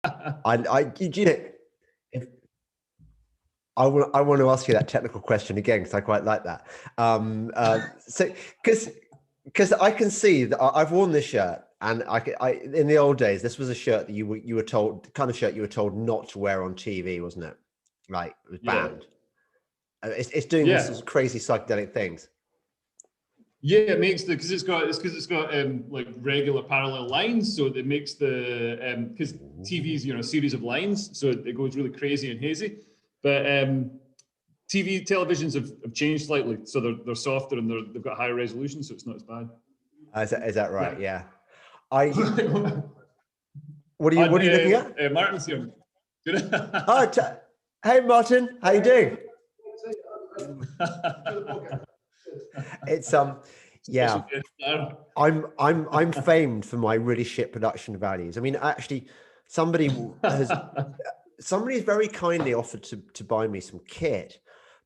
you know, if, I want to ask you that technical question again because I quite like that. So because I can see that I've worn this shirt, and I in the old days this was a shirt that you were told, the kind of shirt you were told not to wear on TV, wasn't it? Like it was banned. It's doing all sorts of crazy psychedelic things. Yeah, it makes because it's got like regular parallel lines, so it makes the because TV's a series of lines, so it goes really crazy and hazy. But televisions have changed slightly, so they're softer and they've got higher resolution, so it's not as bad. Is that right? Yeah. What are you looking at? Martin's here. Hey Martin, how you doing? It's yeah. I'm famed for my really shit production values. I mean, actually, somebody's very kindly offered to buy me some kit,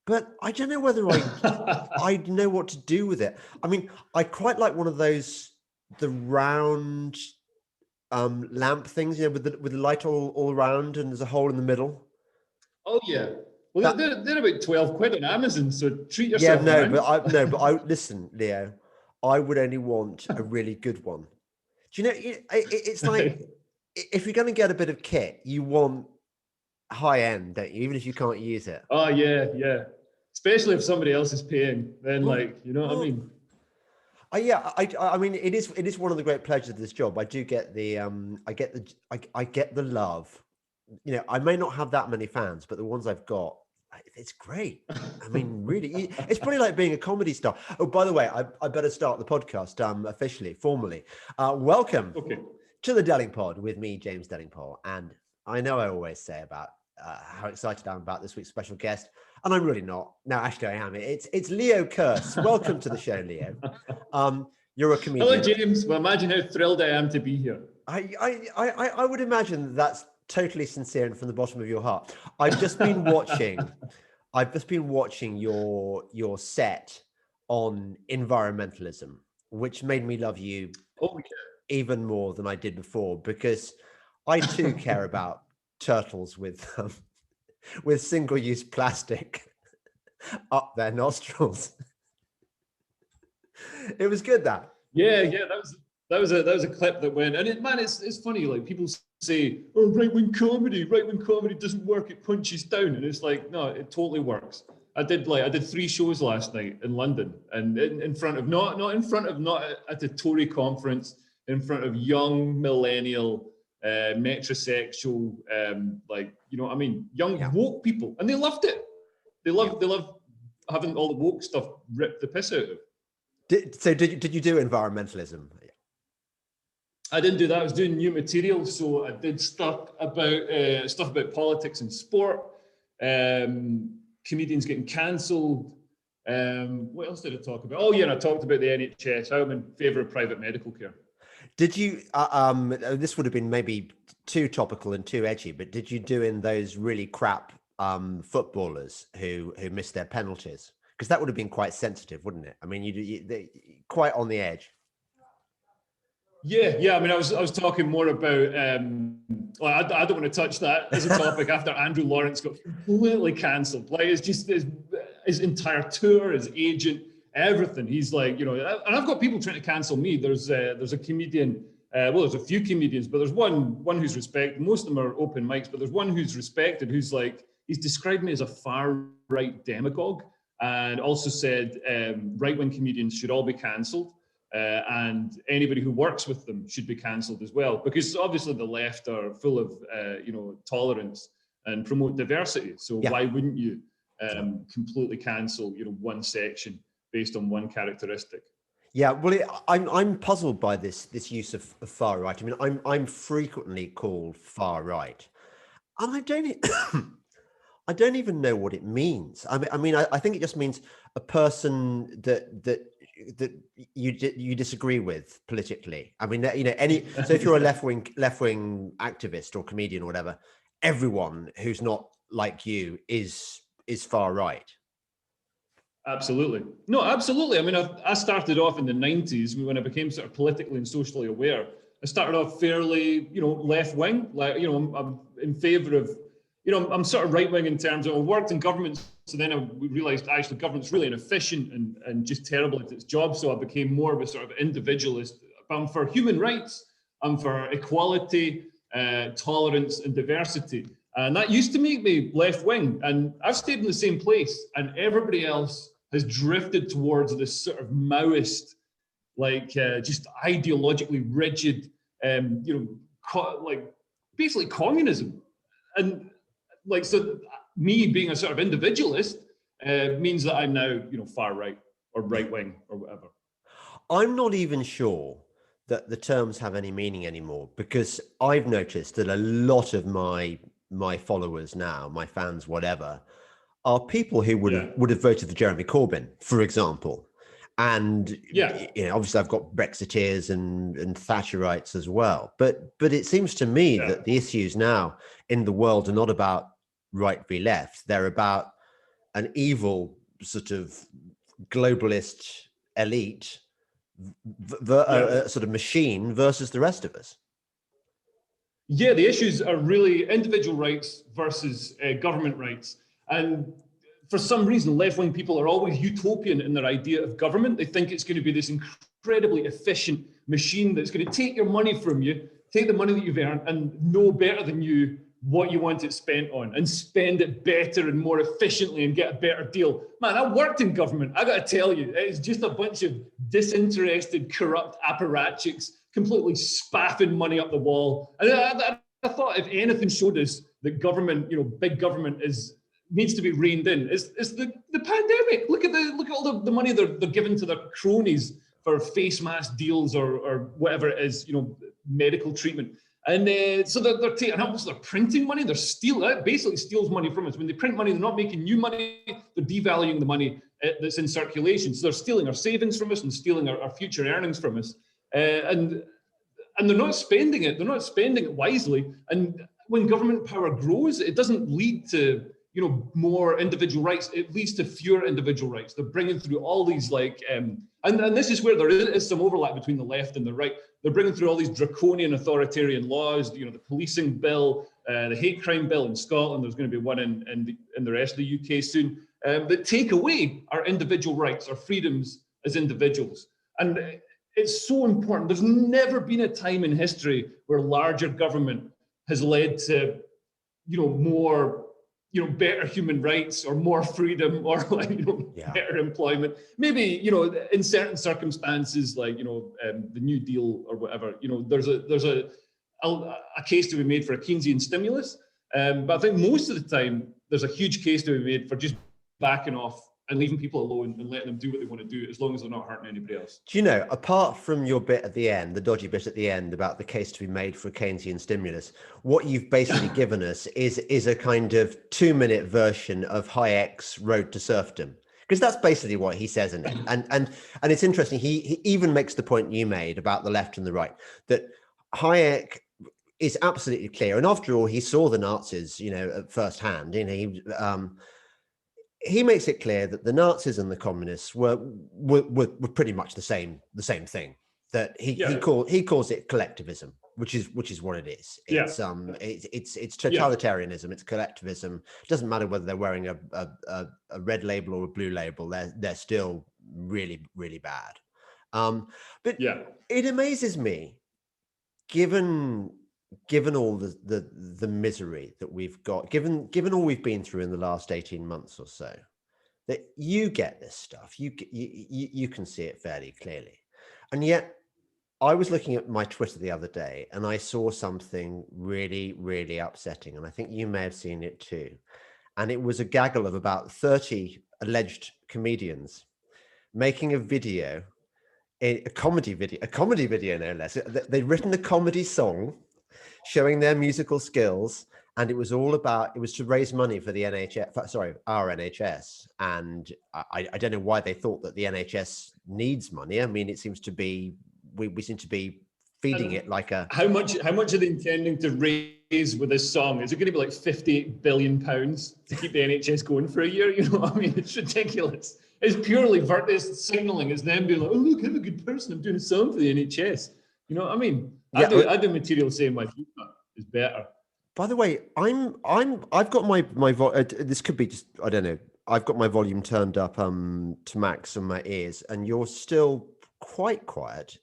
but I don't know whether I know what to do with it. I mean, I quite like one of those, the round lamp things, with the light all around and there's a hole in the middle. Oh yeah. Well, they're about 12 quid on Amazon, so treat yourself. Yeah, but I listen, Leo, I would only want a really good one. Do you know, it's like, if you're going to get a bit of kit, you want high end, don't you? Even if you can't use it. Oh yeah. Especially if somebody else is paying, then what I mean? I mean, it is one of the great pleasures of this job. I do get the I get the love. I may not have that many fans, but the ones I've got, it's great. I mean, really, it's probably like being a comedy star. Oh, by the way, I better start the podcast officially, formally. Welcome to the Delingpod with me, James Delingpole. And I know I always say about how excited I am about this week's special guest, and I'm really not. No, actually, I am. It's Leo Kearse. Welcome to the show, Leo. You're a comedian. Hello, James. Well, imagine how thrilled I am to be here. I would imagine that's totally sincere and from the bottom of your heart. I've just been watching your set on environmentalism, which made me love you even more than I did before, because I too care about turtles with single-use plastic up their nostrils. It was good, that. Yeah, that was a clip that went, and it's funny, like people say, oh, right-wing comedy doesn't work, it punches down, and it's like, no, it totally works. I did 3 shows last night in London, and in front of not at the Tory conference, in front of young millennial metrosexual young woke people, and they loved it. They love having all the woke stuff ripped the piss out of. Did you do environmentalism? I didn't do that. I was doing new material, so I did stuff about politics and sport, comedians getting cancelled. What else did I talk about? Oh yeah, and I talked about the NHS. I'm in favour of private medical care. Did you? This would have been maybe too topical and too edgy, but did you do in those really crap footballers who missed their penalties? Because that would have been quite sensitive, wouldn't it? I mean, they're quite on the edge. Yeah. I mean, I was talking more about. I don't want to touch that as a topic after Andrew Lawrence got completely cancelled. Like, it's just his entire tour, his agent, everything. He's like, and I've got people trying to cancel me. There's a comedian. There's a few comedians, but there's one who's respected. Most of them are open mics, but there's one who's respected, who's like, he's described me as a far right demagogue, and also said right-wing comedians should all be cancelled. And anybody who works with them should be cancelled as well, because obviously the left are full of tolerance and promote diversity. So why wouldn't you completely cancel one section based on one characteristic? Yeah, well, I'm puzzled by this use of far right. I mean, I'm frequently called far right, and I don't even know what it means. I mean, I think it just means a person that you disagree with politically. I mean, so if you're a left wing activist or comedian or whatever, everyone who's not like you is far right. Absolutely. No, absolutely. I mean, I started off in the 90s when I became sort of politically and socially aware. I started off fairly, left wing. Like, I'm in favour of, I'm sort of right wing in terms of I worked in government. So then I realised actually government's really inefficient and just terrible at its job. So I became more of a sort of individualist. But I'm for human rights. I'm for equality, tolerance, and diversity. And that used to make me left wing. And I've stayed in the same place, and everybody else has drifted towards this sort of Maoist, just ideologically rigid, basically communism. And so me being a sort of individualist means that I'm now, far right or right wing or whatever. I'm not even sure that the terms have any meaning anymore, because I've noticed that a lot of my followers now, my fans, whatever, are people who would have voted for Jeremy Corbyn, for example. And obviously I've got Brexiteers and Thatcherites as well. But it seems to me that the issues now in the world are not about right v left. They're about an evil sort of globalist elite, a sort of machine versus the rest of us. Yeah, the issues are really individual rights versus government rights. And for some reason, left-wing people are always utopian in their idea of government. They think it's going to be this incredibly efficient machine that's going to take your money from you, take the money that you've earned, and know better than you what you want it spent on, and spend it better and more efficiently and get a better deal. Man, I worked in government. I got to tell you, it's just a bunch of disinterested, corrupt apparatchiks completely spaffing money up the wall. And I thought if anything showed us that government, big government needs to be reined in, it's the pandemic. Look at all the money they're giving to their cronies for face mask deals or whatever it is, medical treatment. And so they're taking, almost they're printing money. They're stealing. That basically steals money from us. When they print money, they're not making new money. They're devaluing the money that's in circulation. So they're stealing our savings from us and stealing our future earnings from us. And they're not spending it. They're not spending it wisely. And when government power grows, it doesn't lead to more individual rights. It leads to fewer individual rights. They're bringing through all these and this is where there is some overlap between the left and the right. They're bringing through all these draconian authoritarian laws. The policing bill, the hate crime bill in Scotland. There's going to be one in the rest of the UK soon that take away our individual rights, our freedoms as individuals. And it's so important. There's never been a time in history where larger government has led to, more, better human rights or more freedom or better employment. Maybe, in certain circumstances, like, the New Deal or whatever, there's a case to be made for a Keynesian stimulus. But I think most of the time, there's a huge case to be made for just backing off and leaving people alone and letting them do what they want to do, as long as they're not hurting anybody else. Do you know, apart from your bit at the end, the dodgy bit at the end about the case to be made for a Keynesian stimulus, what you've basically given us is a kind of 2-minute version of Hayek's Road to Serfdom, because that's basically what he says in it. And it's interesting. He even makes the point you made about the left and the right, that Hayek is absolutely clear. And after all, he saw the Nazis, at first hand. He makes it clear that the Nazis and the communists were pretty much the same thing. That he calls it collectivism, which is what it is. It's it's totalitarianism. It's collectivism. It doesn't matter whether they're wearing a red label or a blue label. They're still really, really bad. But it amazes me, given all the misery that we've got, given all we've been through in the last 18 months or so, that you get this stuff, you can see it fairly clearly. And yet I was looking at my Twitter the other day and I saw something really, really upsetting. And I think you may have seen it too. And it was a gaggle of about 30 alleged comedians making a video, a comedy video no less. They'd written a comedy song showing their musical skills, and it was to raise money for the NHS, our NHS. And I don't know why they thought that the NHS needs money. I mean, it seems to be, we seem to be feeding it like a... How much are they intending to raise with this song? Is it going to be like £58 billion to keep the NHS going for a year? I mean, it's ridiculous. It's purely it's signaling. It's them being like, oh, look, I'm a good person. I'm doing a song for the NHS. I mean... Yeah. I do material saying my FIFA is better. By the way, I've got this could be just, I don't know. I've got my volume turned up to max on my ears, and you're still quite quiet.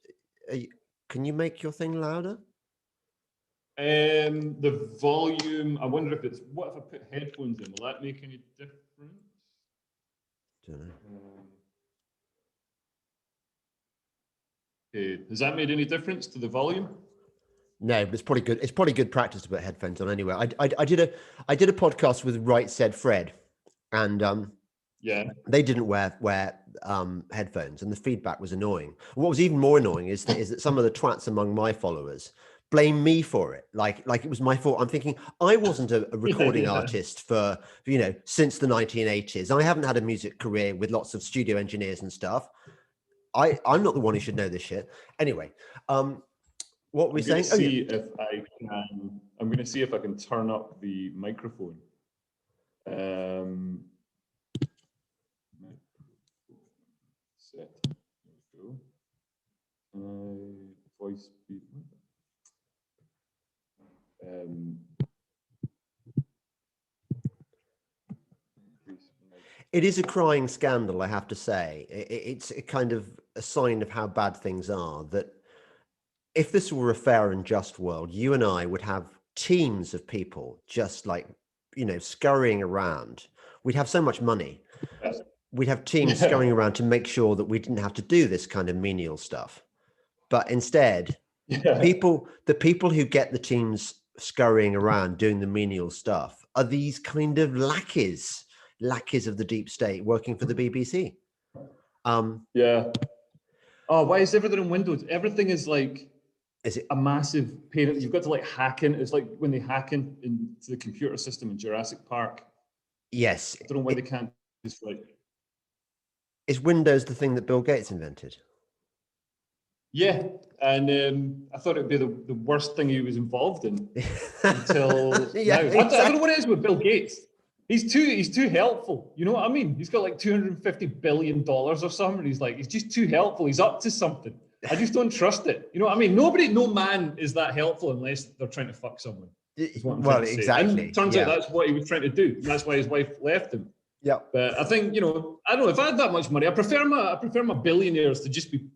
Can you make your thing louder? The volume, I wonder if it's, what if I put headphones in? Will that make any difference? Don't know. Okay. Has that made any difference to the volume? No, but it's probably good. It's probably good practice to put headphones on anyway. I did a podcast with Right Said Fred, and yeah, they didn't wear headphones, and the feedback was annoying. What was even more annoying is that some of the twats among my followers blame me for it, like it was my fault. I'm thinking I wasn't a recording artist for since the 1980s. I haven't had a music career with lots of studio engineers and stuff. I'm not the one who should know this shit. Anyway, what were we saying? I'm going to see if I can turn up the microphone. Set. There we go. Voice speed. It is a crying scandal, I have to say. It's a kind of a sign of how bad things are, that if this were a fair and just world, you and I would have teams of people just like, scurrying around. We'd have so much money. We'd have teams scurrying around to make sure that we didn't have to do this kind of menial stuff. But instead, the people who get the teams scurrying around doing the menial stuff are these kind of lackeys of the deep state working for the BBC. Yeah. Oh, why is everything in Windows? Everything is like a massive pain. You've got to like hack in. It's like when they hack into the computer system in Jurassic Park. Yes. I don't know why they can't just like. Is Windows the thing that Bill Gates invented? Yeah, and I thought it would be the worst thing he was involved in until now. Exactly. I don't know what it is with Bill Gates. He's too helpful. You know what I mean? He's got like $250 billion or something. He's just too helpful. He's up to something. I just don't trust it. You know what I mean? No man is that helpful unless they're trying to fuck someone. Well, exactly. And it turns out that's what he was trying to do. And that's why his wife left him. Yeah. But I think, I don't know, if I had that much money, I prefer my billionaires to just be,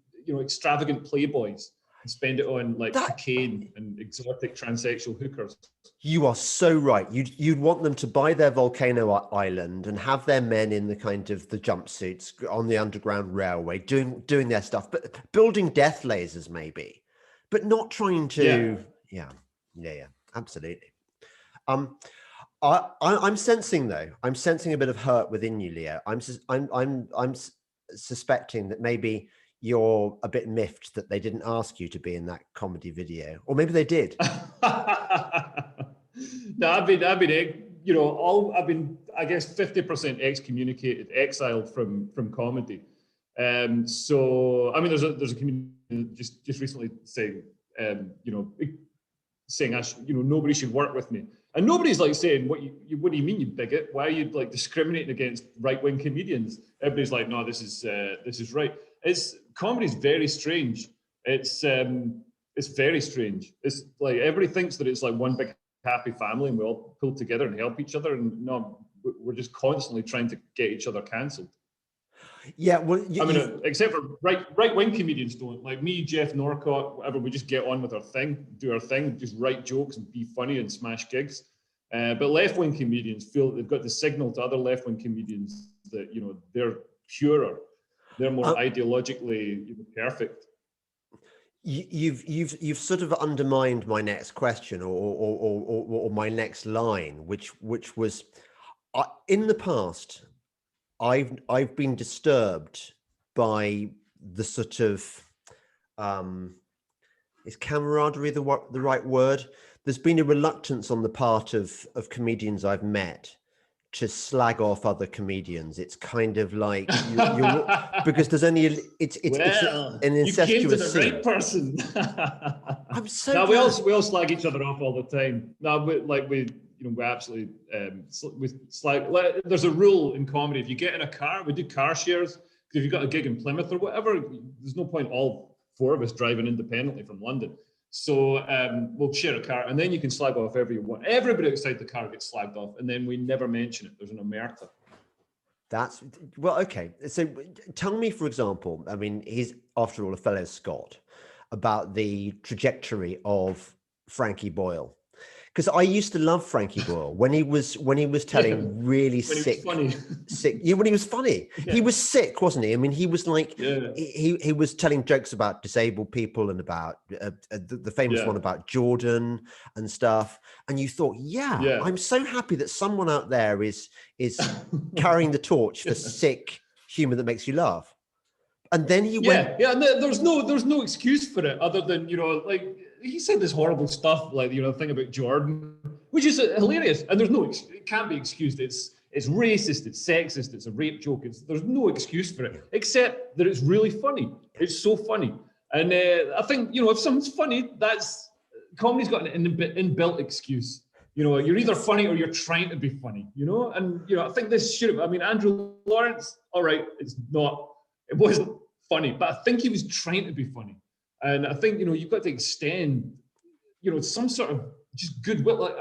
extravagant playboys and spend it on like cocaine and exotic transsexual hookers. You are so right. You'd want them to buy their volcano island and have their men in the kind of the jumpsuits on the Underground Railway doing their stuff, but building death lasers maybe, but not trying to. Yeah, absolutely. I'm sensing a bit of hurt within you, Leo. I'm suspecting that maybe you're a bit miffed that they didn't ask you to be in that comedy video, or maybe they did. No, I've been, I guess 50% excommunicated, exiled from comedy. So I mean, there's a comedian just recently saying, saying nobody should work with me, and nobody's like saying what do you mean, you bigot? Why are you like discriminating against right-wing comedians? Everybody's like, no, this is right. Comedy's very strange. It's very strange. It's like everybody thinks that it's like one big happy family and we all pull together and help each other, and no, we're just constantly trying to get each other cancelled. Yeah, well, except for right-wing comedians don't. Like me, Jeff Norcott, whatever, we just get on with our thing, do our thing, just write jokes and be funny and smash gigs. But left-wing comedians feel that they've got the signal to other left-wing comedians that they're purer, they're more ideologically perfect. You've sort of undermined my next question or my next line, which was, in the past, I've been disturbed by the sort of is camaraderie the right word? There's been a reluctance on the part of comedians I've met to slag off other comedians. It's kind of like you're because there's only it's an incestuous you came to the scene. right person. I'm so no, we all slag each other off all the time. No, we absolutely we slag. There's a rule in comedy: if you get in a car, we do car shares. Because if you've got a gig in Plymouth or whatever, there's no point all four of us driving independently from London. So we'll share a car, and then you can slag off whoever you want. Everybody outside the car gets slagged off, and then we never mention it. There's an omerta. That's well, okay. So tell me, for example, I mean, he's after all a fellow Scot, about the trajectory of Frankie Boyle. Because I used to love Frankie Boyle when he was telling really sick, when he was funny. Yeah. He was sick, wasn't he? I mean, he was like, he was telling jokes about disabled people and about the famous one about Jordan and stuff. And you thought, I'm so happy that someone out there is carrying the torch for sick humor that makes you laugh. And then he went, and there's no excuse for it other than, like, he said this horrible stuff, like, the thing about Jordan, which is hilarious, and it can't be excused. It's racist, it's sexist, it's a rape joke. There's no excuse for it, except that it's really funny. It's so funny, and I think if something's funny, comedy's got an inbuilt excuse. You're either funny or you're trying to be funny. And I think this should have. I mean, Andrew Lawrence, all right, it wasn't funny, but I think he was trying to be funny. And I think, you've got to extend, some sort of just goodwill. Like,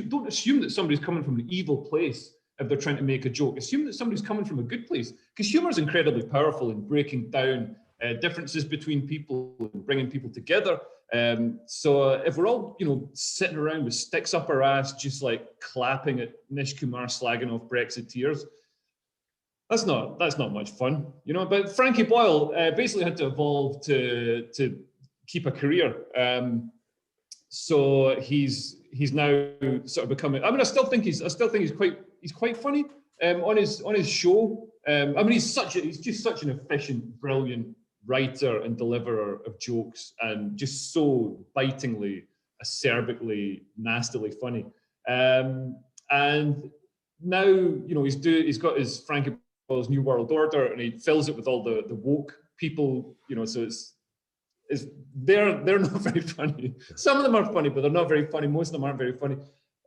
don't assume that somebody's coming from an evil place if they're trying to make a joke. Assume that somebody's coming from a good place, because humor is incredibly powerful in breaking down differences between people and bringing people together. So if we're all, sitting around with sticks up our ass, just like clapping at Nish Kumar slagging off Brexiteers, that's not much fun, But Frankie Boyle basically had to evolve to keep a career. So he's now sort of becoming. I mean, I still think he's quite funny on his show. I mean, he's just such an efficient, brilliant writer and deliverer of jokes, and just so bitingly, acerbically, nastily funny. And now he's got his Frankie Boyle's New World Order, and he fills it with all the woke people. So they're not very funny. Some of them are funny, but they're not very funny. Most of them aren't very funny.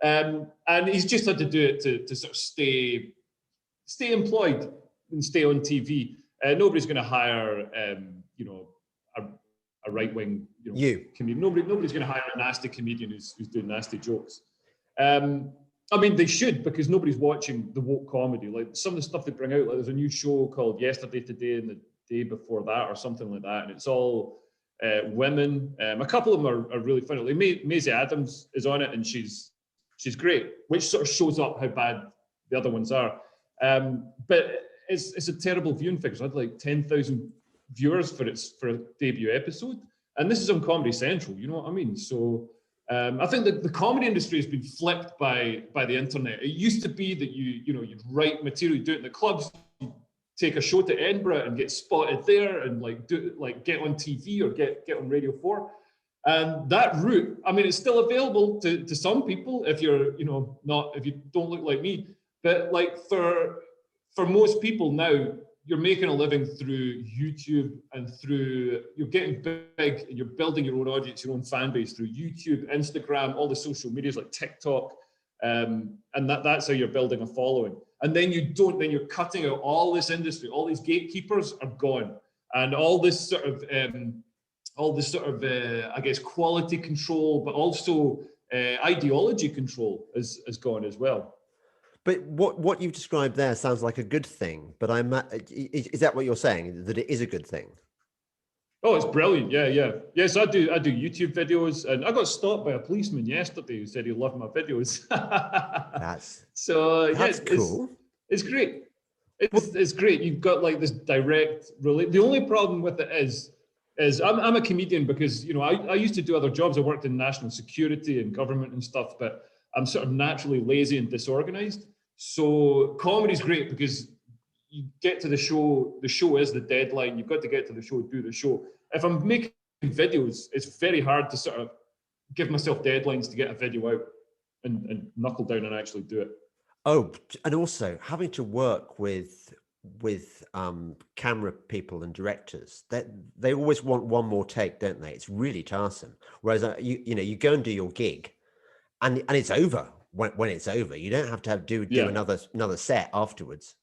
And he's just had to do it to sort of stay employed and stay on TV. Nobody's going to hire, a right-wing, comedian. Nobody's going to hire a nasty comedian who's doing nasty jokes. I mean, they should, because nobody's watching the woke comedy. Like, some of the stuff they bring out, like there's a new show called Yesterday, Today, and the Day Before That, or something like that, and it's all women. A couple of them are really funny. Like Maisie Adams is on it, and she's great, which sort of shows up how bad the other ones are. But it's a terrible viewing figures. I had like 10,000 viewers for a debut episode, and this is on Comedy Central. You know what I mean? So I think that the comedy industry has been flipped by the internet. It used to be that you'd write material, you do it in the clubs, you take a show to Edinburgh and get spotted there, and get on TV or get on Radio 4. And that route, I mean, it's still available to some people if you're, if you don't look like me. But like for most people now, you're making a living through YouTube, and you're getting big, and you're building your own audience, your own fan base through YouTube, Instagram, all the social medias like TikTok. And that's how you're building a following. And then you're cutting out all this industry, all these gatekeepers are gone. And all this sort of, I guess, quality control, but also ideology control is gone as well. But what you've described there sounds like a good thing, but is that what you're saying, that it is a good thing? Oh, it's brilliant. Yeah. Yes, I do YouTube videos, and I got stopped by a policeman yesterday who said he loved my videos. That's cool. It's great. It's great. You've got like this direct relate. The only problem with it is I'm a comedian because, I used to do other jobs. I worked in national security and government and stuff, but I'm sort of naturally lazy and disorganized. So comedy's great because you get to the show is the deadline. You've got to get to the show, do the show. If I'm making videos, it's very hard to sort of give myself deadlines to get a video out and knuckle down and actually do it. Oh, and also having to work with camera people and directors, that they always want one more take, don't they? It's really tiresome. Whereas you go and do your gig, and it's over when it's over. You don't have to do another set afterwards.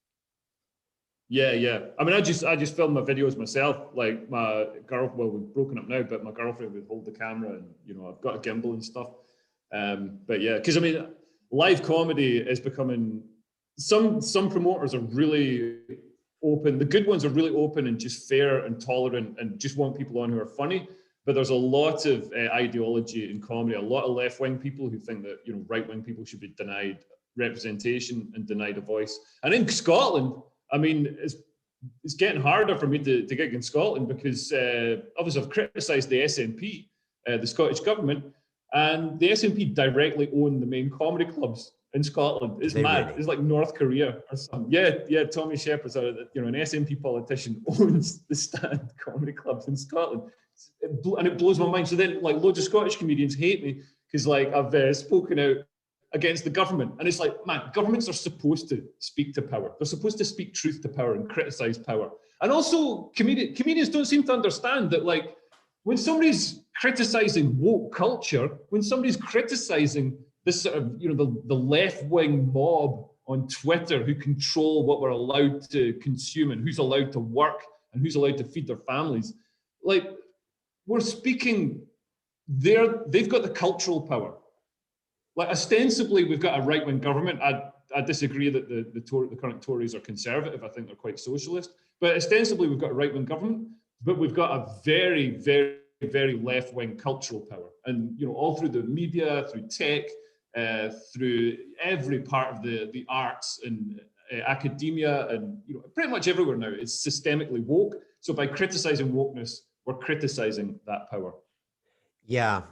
Yeah. I mean, I just film my videos myself. Like my girl, well, we've broken up now, but my girlfriend would hold the camera, and I've got a gimbal and stuff. But yeah, because I mean, live comedy is becoming. Some promoters are really open. The good ones are really open and just fair and tolerant, and just want people on who are funny. But there's a lot of ideology in comedy. A lot of left-wing people who think that right-wing people should be denied representation and denied a voice. And in Scotland, I mean, it's getting harder for me to gig in Scotland because obviously I've criticised the SNP, the Scottish government, and the SNP directly own the main comedy clubs in Scotland. It's mad. Really? It's like North Korea or something. Yeah. Tommy Shepherd's an SNP politician owns the Stand comedy clubs in Scotland, and it blows my mind. So then, like, loads of Scottish comedians hate me because, like, I've spoken out against the government, and it's like, man, governments are supposed to speak to power. They're supposed to speak truth to power and criticize power. And also, comedians don't seem to understand that, like, when somebody's criticizing woke culture, when somebody's criticizing this sort of, the left-wing mob on Twitter who control what we're allowed to consume and who's allowed to work and who's allowed to feed their families, like, we're speaking, they've got the cultural power. Like, ostensibly, we've got a right-wing government. I disagree that the current Tories are conservative. I think they're quite socialist. But ostensibly, we've got a right-wing government, but we've got a very, very, very left-wing cultural power. And, all through the media, through tech, through every part of the arts and academia, and, pretty much everywhere now, it's systemically woke. So by criticizing wokeness, we're criticizing that power. Yeah.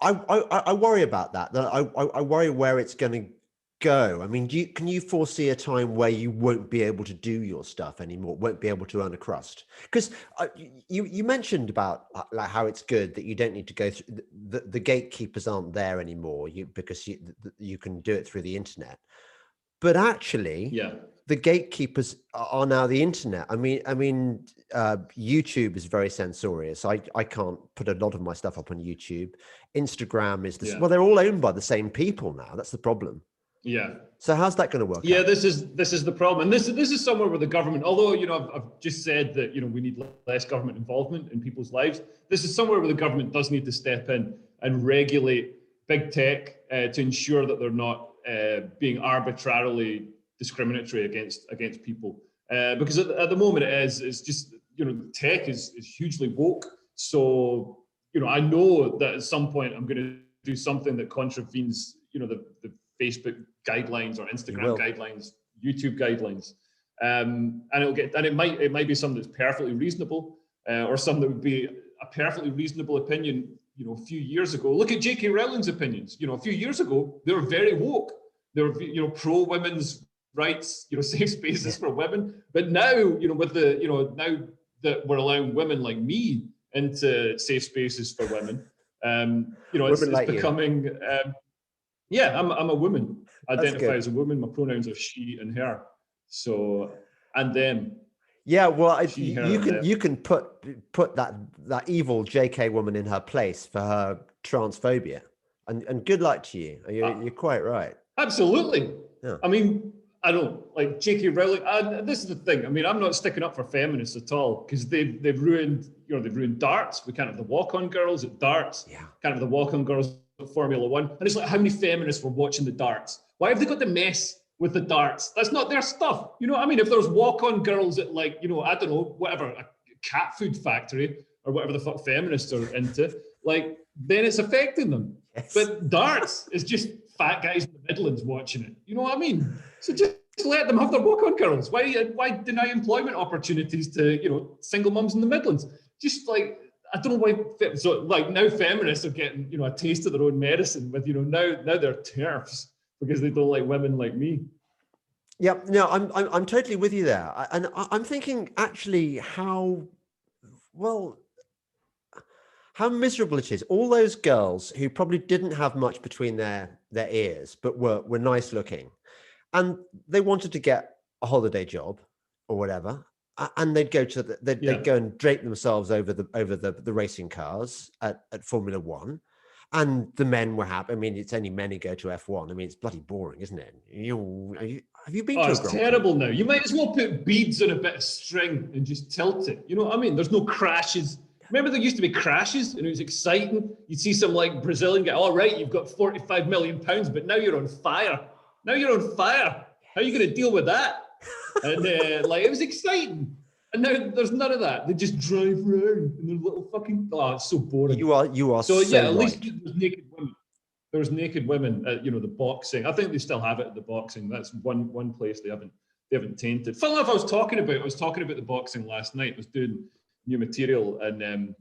I worry about that. I worry where it's going to go. I mean, can you foresee a time where you won't be able to do your stuff anymore? Won't be able to earn a crust? Because you mentioned about like how it's good that you don't need to go through the gatekeepers aren't there anymore. Because you can do it through the internet. But actually, yeah. The gatekeepers are now the internet. I mean, YouTube is very censorious. I can't put a lot of my stuff up on YouTube. Instagram is well, they're all owned by the same people now. That's the problem. Yeah. So how's that going to work? Yeah, this is the problem, and this is somewhere where the government, although I've just said that we need less government involvement in people's lives. This is somewhere where the government does need to step in and regulate big tech to ensure that they're not being arbitrarily discriminatory against people, because at the moment it's just tech is hugely woke. So I know that at some point I'm going to do something that contravenes the Facebook guidelines or Instagram guidelines, YouTube guidelines, and it might be something that's perfectly reasonable, or something that would be a perfectly reasonable opinion a few years ago. Look at J.K. Rowling's opinions. A few years ago they were very woke. They were pro women's rights, safe spaces for women. But now, with now that we're allowing women like me into safe spaces for women, it's becoming. I'm a woman. I identify as a woman. My pronouns are she and her. So, and them. Yeah, well, you can put that evil JK woman in her place for her transphobia, and good luck to you. You're quite right. Absolutely. Yeah. I mean, I don't like J.K. Rowling. This is the thing. I mean, I'm not sticking up for feminists at all because they've ruined darts. We can't have the walk-on girls at darts. Yeah. Can't have the walk-on girls at Formula One. And it's like, how many feminists were watching the darts? Why have they got the mess with the darts? That's not their stuff. You know what I mean? If there's walk-on girls at I don't know, whatever, a cat food factory or whatever the fuck feminists are into, then it's affecting them. Yes. But darts is just fat guys in the Midlands watching it. You know what I mean? So just let them have their walk-on girls. Why deny employment opportunities to single mums in the Midlands? Just I don't know why. So now feminists are getting a taste of their own medicine with now they're TERFs because they don't like women like me. Yeah, no, I'm totally with you there, and I'm thinking actually how miserable it is. All those girls who probably didn't have much between their ears, but were nice looking, and they wanted to get a holiday job or whatever, and they'd go to they'd go and drape themselves over the racing cars at Formula One, And the men were happy. I mean, it's only men who go to F1. I mean, it's bloody boring, isn't it? Have you been to a it's Grand terrible Prix? now. You might as well put beads on a bit of string and just tilt it. You know what I mean? There's no crashes. Remember there used to be crashes and it was exciting. You'd see some like Brazilian guy, all right, you've got 45 million pounds, but now you're on fire. Now you're on fire. How are you going to deal with that? And like, it was exciting. And now there's none of that. They just drive around in their little fucking, it's so boring. You are so yeah, at right. least there's naked women. There was naked women at, the boxing. I think they still have it at the boxing. That's one place they haven't tainted. Funnily enough, I was talking about the boxing last night. I was doing new material and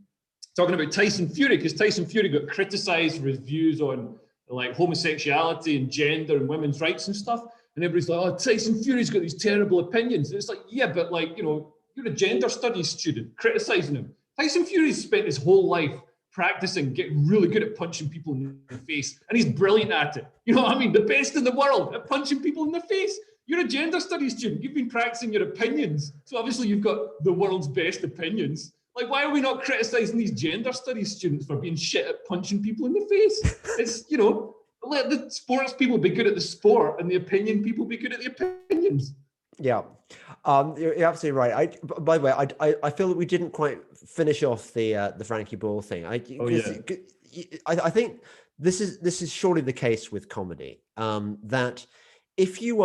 talking about Tyson Fury, because Tyson Fury got criticised for his views on like homosexuality and gender and women's rights and stuff. And everybody's like, oh, Tyson Fury's got these terrible opinions. And it's like, yeah, but like, you're a gender studies student criticising him. Tyson Fury's spent his whole life practicing, getting really good at punching people in the face. And he's brilliant at it. You know what I mean? The best in the world at punching people in the face. You're a gender studies student. You've been practicing your opinions. So obviously you've got the world's best opinions. Like, why are we not criticising these gender studies students for being shit at punching people in the face? It's, let the sports people be good at the sport and the opinion people be good at the opinions. Yeah, you're absolutely right. By the way, I feel that we didn't quite finish off the Frankie Boyle thing. I think this is surely the case with comedy, that if you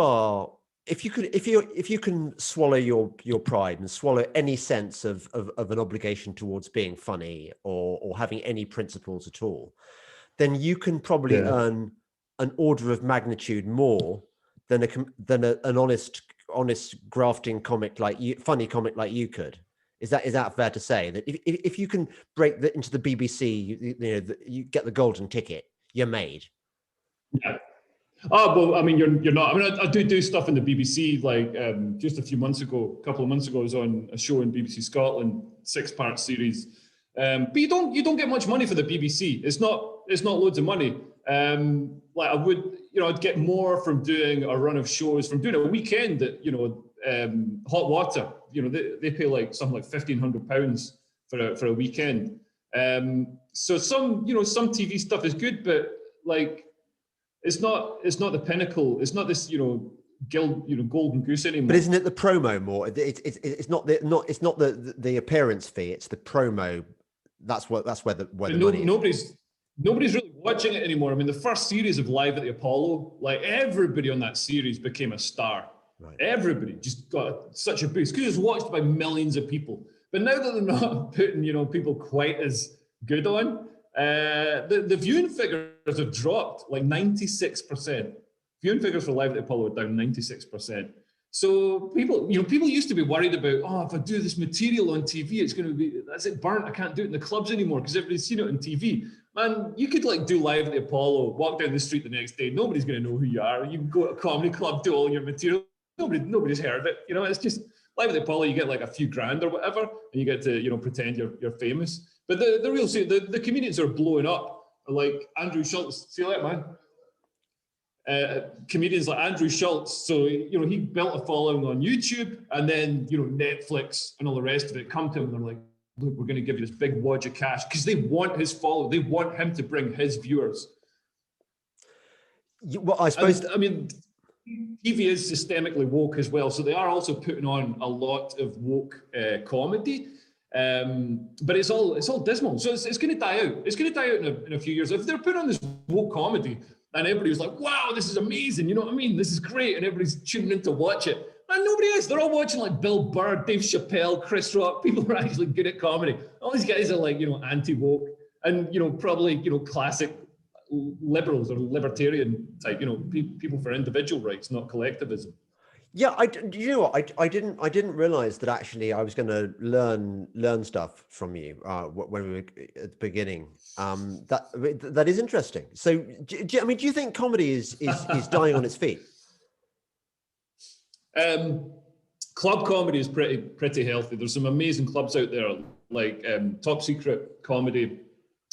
can swallow your pride and swallow any sense of an obligation towards being funny or having any principles at all, then you can probably earn an order of magnitude more than an honest grafting comic like you, funny comic like you could. Is that fair to say that if you can break into the BBC, you get the golden ticket, you're made? Yeah. Oh, well, I mean, you're not. I mean, I do stuff in the BBC. Like just a couple of months ago, I was on a show in BBC Scotland, 6-part series. But you don't get much money for the BBC. It's not loads of money. Like I would, I'd get more from doing a run of shows, from doing a weekend at, Hot Water. They pay like something like £1,500 for a weekend. So some TV stuff is good, but like, it's not the pinnacle. It's not this, golden goose anymore. But isn't it the promo more? It's not the appearance fee. It's the promo. That's where the money is. Nobody's really watching it anymore. I mean, the first series of Live at the Apollo, like everybody on that series became a star. Right. Everybody just got such a boost because it was watched by millions of people. But now that they're not putting, people quite as good on, the viewing figures have dropped like 96%. Viewing figures for Live at the Apollo are down 96%. So people used to be worried about, if I do this material on TV, it's going to be, that's it, burnt. I can't do it in the clubs anymore because everybody's seen it on TV. Man, you could like do Live at the Apollo, walk down the street the next day. Nobody's going to know who you are. You can go to a comedy club, do all your material. Nobody's heard it. It's just Live at the Apollo. You get like a few grand or whatever, and you get to pretend you're famous. But the comedians are blowing up. Like Andrew Schultz. See you later, man. Comedians like Andrew Schultz, so he built a following on YouTube, and then Netflix and all the rest of it come to him and they're like, look, we're going to give you this big wad of cash because they want his follow. They want him to bring his viewers. Well, I suppose. I mean, TV is systemically woke as well, so they are also putting on a lot of woke comedy. But it's all dismal. So it's going to die out. It's going to die out in a few years. If they're putting on this woke comedy and everybody was like, wow, this is amazing. You know what I mean? This is great. And everybody's tuning in to watch it. And nobody is. They're all watching like Bill Burr, Dave Chappelle, Chris Rock. People are actually good at comedy. All these guys are like, anti-woke and, probably, classic liberals or libertarian type, people for individual rights, not collectivism. Yeah, I didn't realize that actually I was going to learn stuff from you when we were at the beginning. That is interesting. So, do you think comedy is dying on its feet? Club comedy is pretty healthy. There's some amazing clubs out there, like Top Secret Comedy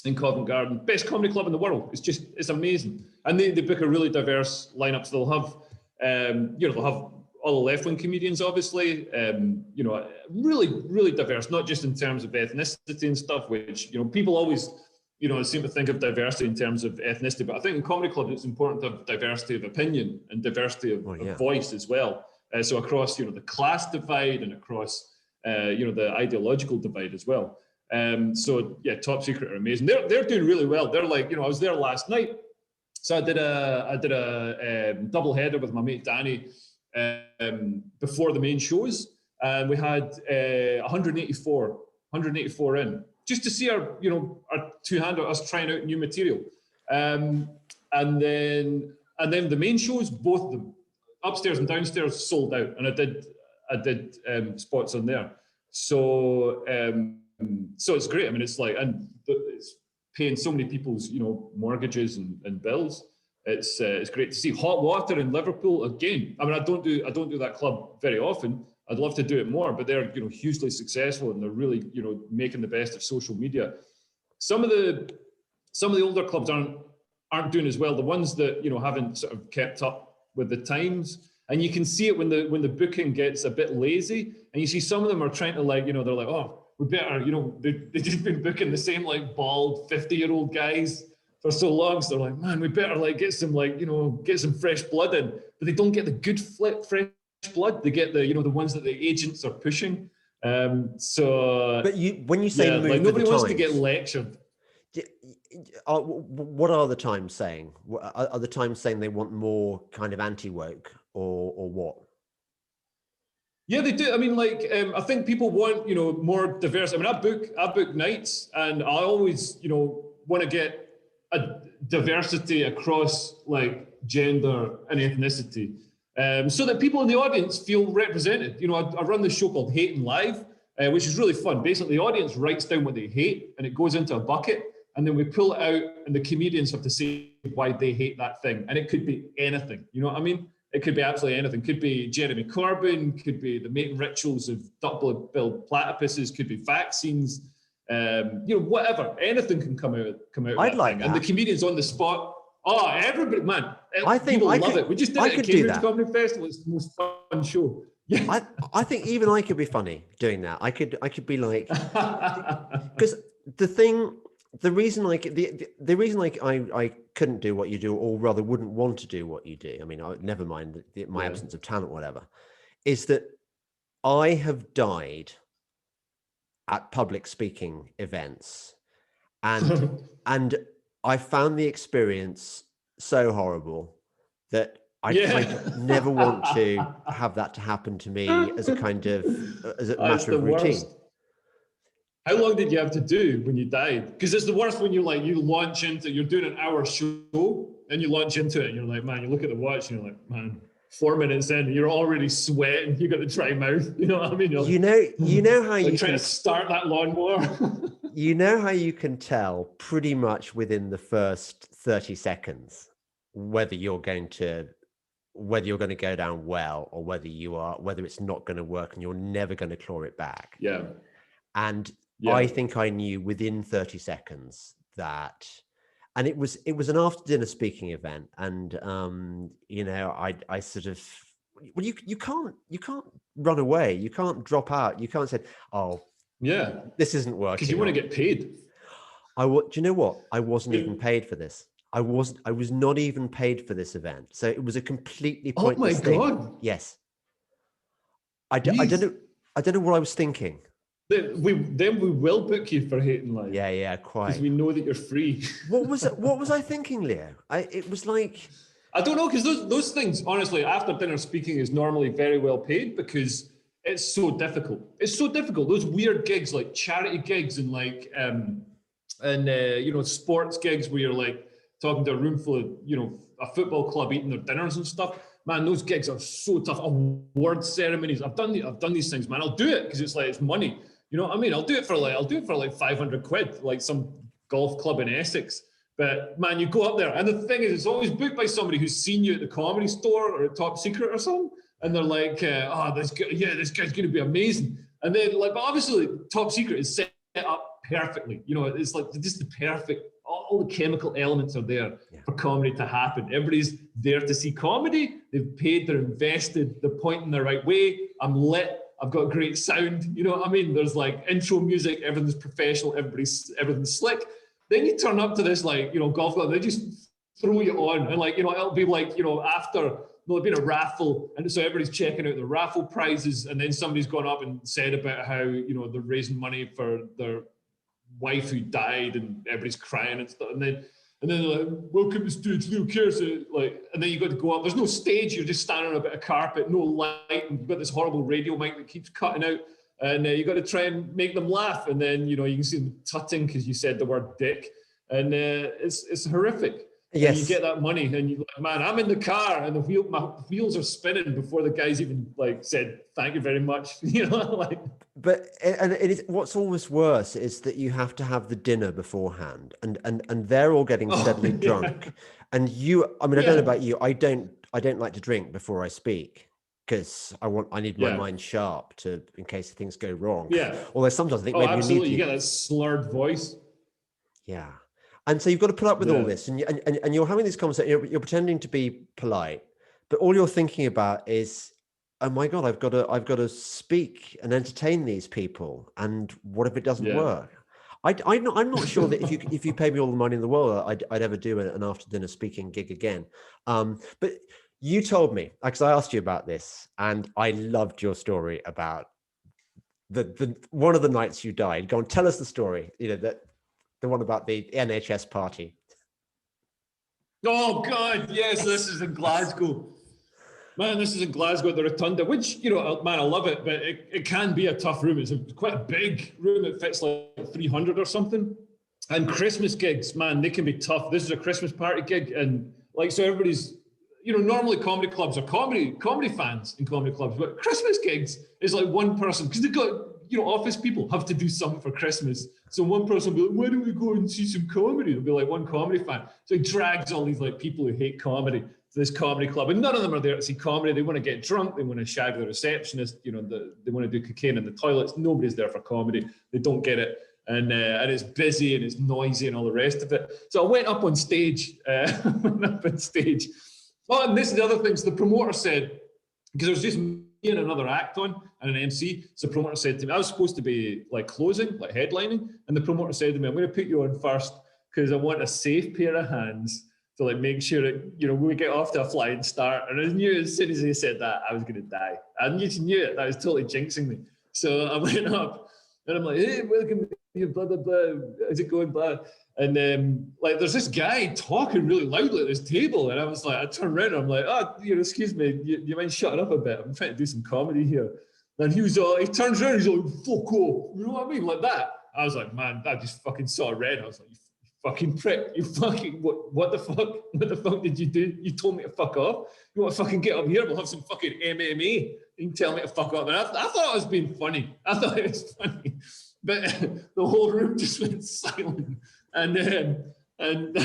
in Covent Garden, best comedy club in the world. It's amazing, and they book a really diverse lineup. So they'll have they'll have all the left-wing comedians, obviously, really, really diverse, not just in terms of ethnicity and stuff, which, people always I seem to think of diversity in terms of ethnicity, but I think in comedy clubs it's important to have diversity of opinion and diversity of voice as well. So across, the class divide and across, the ideological divide as well. So yeah, Top Secret are amazing. They're doing really well. They're like, I was there last night, so I did a double header with my mate Danny before the main shows, and we had 184 in, just to see our two-hander, us trying out new material. And then the main shows, both of them, upstairs and downstairs, sold out, and I did spots on there. So it's great. I mean, it's like, and it's paying so many people's mortgages and bills. It's great to see. Hot Water in Liverpool again. I mean, I don't do that club very often. I'd love to do it more, but they're hugely successful, and they're really making the best of social media. Some of the older clubs aren't doing as well. The ones that haven't sort of kept up with the times, and you can see it when the booking gets a bit lazy, and you see some of them are trying to they're like, oh, we better they've just been booking the same bald 50-year-old guys for so long, so they're like, man, we better get some get some fresh blood in, but they don't get the good fresh blood. They get the ones that the agents are pushing. So but when you say move nobody wants times, to get lectured. What are the Times saying? Are the Times saying they want more kind of anti-woke or what? Yeah, they do. I mean, I think people want more diverse. I mean, I book nights, and I always want to get a diversity across gender and ethnicity. So that people in the audience feel represented. I run this show called Hating Live, which is really fun. Basically, the audience writes down what they hate, and it goes into a bucket, and then we pull it out, and the comedians have to say why they hate that thing. And it could be anything. You know what I mean? It could be absolutely anything. Could be Jeremy Corbyn, could be the mating rituals of duck-billed platypuses, could be vaccines, whatever. Anything can come out of I'd that like thing. that. And the comedians on the spot, oh, everybody, man. I think people love it. We just did it at Cambridge Comedy Festival. It's the most fun show. Yeah. I think even I could be funny doing that. I could be like, because the reason I couldn't do what you do, or rather wouldn't want to do what you do, I mean, never mind my absence of talent, whatever, is that I have died at public speaking events, and I found the experience so horrible that I never want to have that to happen to me as a matter of routine. Worst. How long did you have to do when you died? Because it's the worst when you launch into, you're doing an hour show and you launch into it and you're like, man, you look at the watch and you're like, man, 4 minutes in, you're already sweating. You got the dry mouth. You know what I mean? You're you know how you trying to start that lawnmower. You know how you can tell pretty much within the first 30 seconds whether you're going to go down well, or whether it's not going to work and you're never going to claw it back. Yeah. And I think I knew within 30 seconds that, and it was an after dinner speaking event, and I sort of, well, you can't run away, you can't drop out, you can't say, oh yeah, this isn't working, because you want to get paid. Do you know what? I wasn't even paid for this. I was not even paid for this event, so it was a completely pointless thing. Oh my God! Yes, I don't know what I was thinking. Then we will book you for Hating Live. Yeah, quite. Because we know that you're free. What was I thinking, Leo? It was like, I don't know, because those things, honestly, after dinner speaking is normally very well paid because it's so difficult. It's so difficult. Those weird gigs, like charity gigs and sports gigs where you're talking to a room full of, a football club eating their dinners and stuff. Man, those gigs are so tough. Award ceremonies. I've done these things, man. I'll do it because it's money. You know what I mean? I'll do it for 500 quid, like some golf club in Essex. But man, you go up there, and the thing is, it's always booked by somebody who's seen you at the Comedy Store or at Top Secret or something, and they're like, this guy's going to be amazing. And then, but obviously, Top Secret is set up perfectly. It's just the perfect. All the chemical elements are there for comedy to happen. Everybody's there to see comedy. They've paid, they're invested, they're pointing the right way. I'm lit. I've got great sound. You know what I mean? There's intro music, everything's professional, everything's slick. Then you turn up to this, like, you know, golf club, they just throw you on, and like, you know, it'll be like, you know, after there'll be a raffle, and so everybody's checking out the raffle prizes, and then somebody's gone up and said about how, you know, they're raising money for their wife who died, and everybody's crying and stuff, and then they're like, welcome to Studio Kearse, like, and then you got to go up. There's no stage, you're just standing on a bit of carpet, no light, and you've got this horrible radio mic that keeps cutting out, and you got to try and make them laugh, and then, you know, you can see them tutting because you said the word dick, and it's horrific. Yes. And you get that money, and you're like, man, I'm in the car, and my wheels are spinning before the guys even like said thank you very much, you know, like. But and it is, what's almost worse is that you have to have the dinner beforehand, and they're all getting steadily drunk, and you. I mean, I don't know about you. I don't like to drink before I speak because I need my mind sharp in case things go wrong. Yeah. Although sometimes I think maybe absolutely. You get that slurred voice. Yeah. And so you've got to put up with all this, and you're having this conversation. You're pretending to be polite, but all you're thinking about is, oh my God, I've got to speak and entertain these people. And what if it doesn't work? I'm not sure that if you pay me all the money in the world, I'd ever do an after dinner speaking gig again. But you told me, because I asked you about this, and I loved your story about the one of the nights you died. Go on, tell us the story. You know, the one about the NHS party. Oh God, yes, this is in Glasgow. Man, this is in Glasgow at the Rotunda, which, you know, man, I love it, but it can be a tough room. It's quite a big room. It fits like 300 or something. And Christmas gigs, man, they can be tough. This is a Christmas party gig, and like, so everybody's, you know, normally comedy clubs are comedy fans in comedy clubs, but Christmas gigs is like one person, because they've got, you know, office people have to do something for Christmas. So one person will be like, why don't we go and see some comedy? There'll be like one comedy fan. So he drags all these like people who hate comedy to this comedy club, and none of them are there to see comedy. They want to get drunk. They want to shag the receptionist. You know, they want to do cocaine in the toilets. Nobody's there for comedy. They don't get it. And it's busy and it's noisy and all the rest of it. So I went up on stage. Oh, and this is the other thing. So the promoter said, because there was just me and another act on and an MC. So the promoter said to me, I was supposed to be like closing, like headlining. And the promoter said to me, I'm going to put you on first because I want a safe pair of hands to like make sure that, you know, we get off to a flying start. And I knew as soon as he said that, I was going to die. I knew it. That was totally jinxing me. So I went up and I'm like, hey, welcome to blah, blah, blah. How's it going, blah? And like, there's this guy talking really loudly at this table. And I was like, I turned around and I'm like, oh, you know, excuse me, you mind shutting up a bit? I'm trying to do some comedy here. And he turns around, he's like, fuck off. You know what I mean? Like that. I was like, man, I just fucking saw red. I was like, you fucking prick. You fucking, what the fuck? What the fuck did you do? You told me to fuck off? You want to fucking get up here? We'll have some fucking MMA. You can tell me to fuck off. And I thought I was being funny. I thought it was funny. But the whole room just went silent. And then and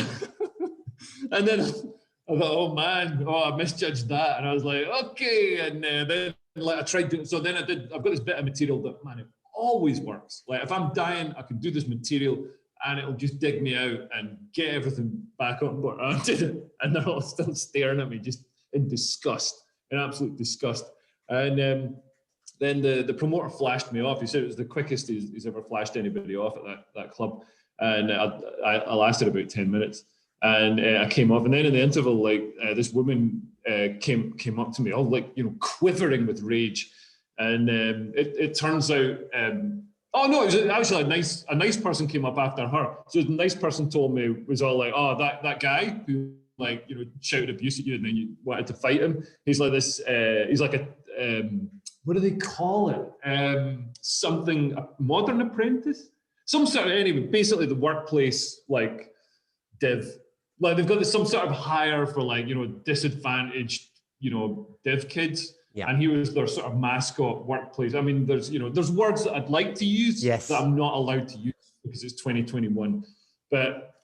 then I thought, oh man, I misjudged that. And I was like, okay. And then like I tried to, so then I've got this bit of material that, man, it always works. Like if I'm dying, I can do this material and it'll just dig me out and get everything back on board. I did it, and they're all still staring at me just in disgust, in absolute disgust. And then the promoter flashed me off. He said it was the quickest he's ever flashed anybody off at that club. And I lasted about 10 minutes. And I came off. And then in the interval, like this woman came up to me, all like, you know, quivering with rage. And it turns out, oh no, it was actually a nice person came up after her. So the nice person told me, was all like, oh, that guy who, like, you know, shouted abuse at you and then you wanted to fight him. He's like this, he's like a, what do they call it? Something, a modern apprentice? Some sort of, anyway, basically the workplace, like, div. Like, they've got some sort of hire for, like, you know, disadvantaged, you know, div kids. Yeah. And he was their sort of mascot workplace. I mean, there's words that I'd like to use that I'm not allowed to use because it's 2021. But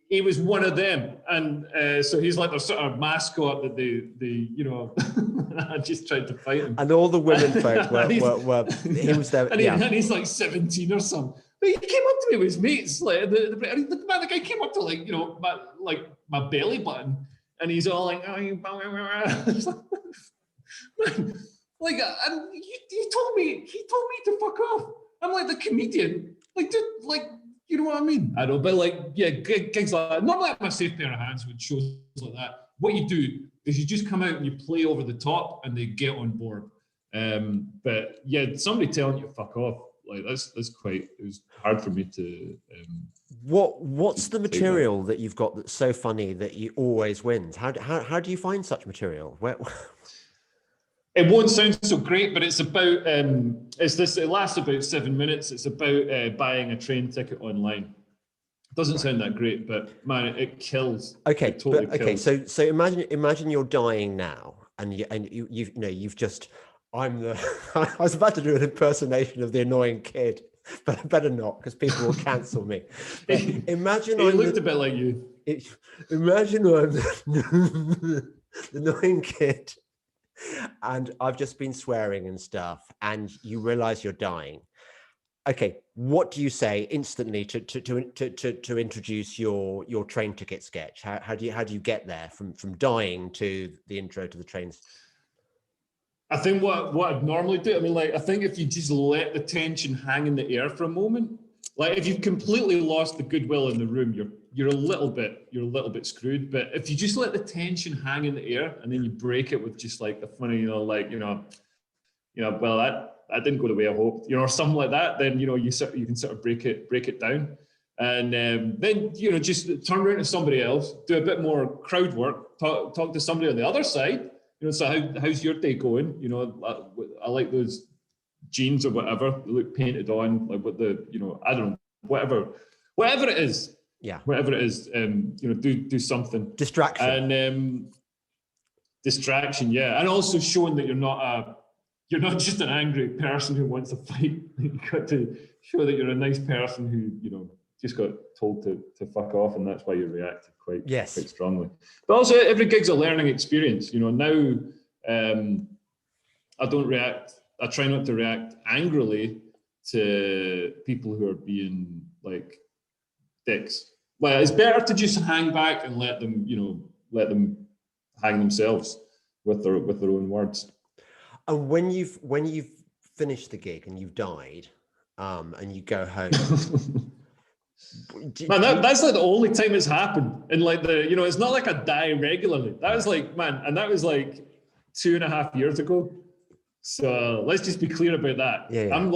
he was one of them. And so he's like their sort of mascot that they you know, I just tried to fight him. And all the women folk were he was there. And he's like 17 or something. But he came up to me with his mates. Like the guy came up to, like, you know, my belly button, and he's all like, oh, you like, and he told me to fuck off. I'm like the comedian, like, dude, like, You know what I mean? I don't know, but like, yeah, gigs like that. Not like my safe pair of hands with shows like that. What you do is you just come out and you play over the top and they get on board. But yeah, somebody telling you to fuck off, like that's quite, it was hard for me to what's the material that you've got that's so funny that you always wins? How do you find such material? It won't sound so great, but it's about it lasts about 7 minutes. It's about buying a train ticket online. It doesn't sound that great, but man, it kills. Okay, it totally kills. So imagine you're dying now, and you've just I was about to do an impersonation of the annoying kid, but I better not because people will cancel me. But imagine it looked a bit like you. Imagine I'm the annoying kid, and I've just been swearing and stuff, and you realize you're dying. Okay, what do you say instantly to introduce your train ticket sketch? How do you get there from dying to the intro to the trains? I think what I'd normally do, I mean, like, I think if you just let the tension hang in the air for a moment, like if you've completely lost the goodwill in the room, you're a little bit screwed. But if you just let the tension hang in the air and then you break it with just like a funny, well, that didn't go the way I hoped, or something like that, then you can sort of break it down, and then just turn around to somebody else, do a bit more crowd work, talk to somebody on the other side. So how's your day going? I like those jeans or whatever, they look painted on, like what I don't know, whatever it is. Yeah. Whatever it is, do something. Distraction. And distraction, yeah. And also showing that you're not just an angry person who wants to fight. You've got to show that you're a nice person who, just got told to fuck off, and that's why you reacted quite strongly. But also, every gig's a learning experience. Now I don't react. I try not to react angrily to people who are being like dicks. Well, it's better to just hang back and let them hang themselves with their own words. And when you've finished the gig and you've died, and you go home. That's like the only time it's happened. And like it's not like I die regularly. That was like, and that was like 2.5 years ago. So let's just be clear about that. Yeah. I'm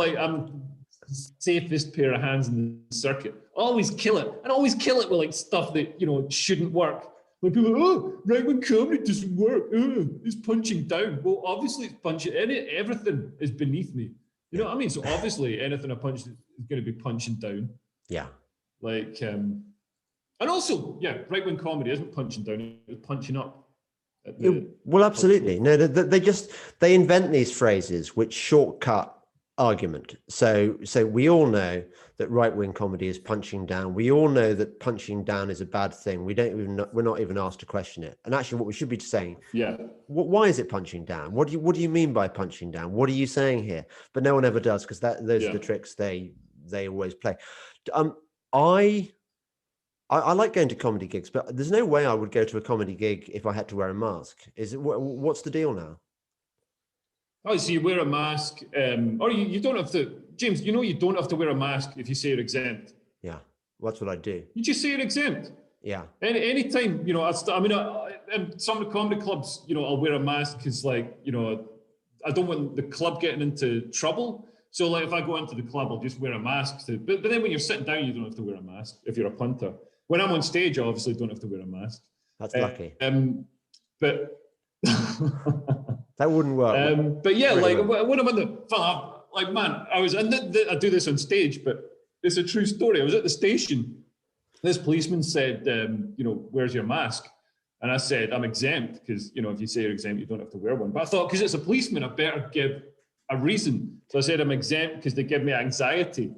safest pair of hands in the circuit. Always kill it. And always kill it with like stuff that, shouldn't work. When people are, oh, right-wing comedy doesn't work. It's punching down. Well, obviously it's punching. Everything is beneath me. You know what I mean? So obviously anything I punch is going to be punching down. Yeah. Like, and also, yeah, right-wing comedy isn't punching down, it's punching up. Well, absolutely. No, they invent these phrases which shortcut argument. So we all know that right-wing comedy is punching down. We all know that punching down is a bad thing. We're not even asked to question it. And actually what we should be saying, why is it punching down? What do you mean by punching down? What are you saying here? But no one ever does, because those are the tricks they always play. I like going to comedy gigs, but there's no way I would go to a comedy gig if I had to wear a mask. What's the deal now? Oh, so you wear a mask, or you don't have to, James, you don't have to wear a mask if you say you're exempt. Yeah, well, that's what I do. You just say you're exempt. Yeah. Anytime, in some of the comedy clubs, I'll wear a mask because, like, I don't want the club getting into trouble. So, like, if I go into the club, I'll just wear a mask. But then when you're sitting down, you don't have to wear a mask if you're a punter. When I'm on stage, I obviously don't have to wear a mask. That's lucky. But that wouldn't work. But yeah, really, like when I'm in the, like, man, I do this on stage, but it's a true story. I was at the station. This policeman said, where's your mask? And I said, I'm exempt, because, if you say you're exempt, you don't have to wear one. But I thought, because it's a policeman, I better give a reason. So I said, I'm exempt because they give me anxiety.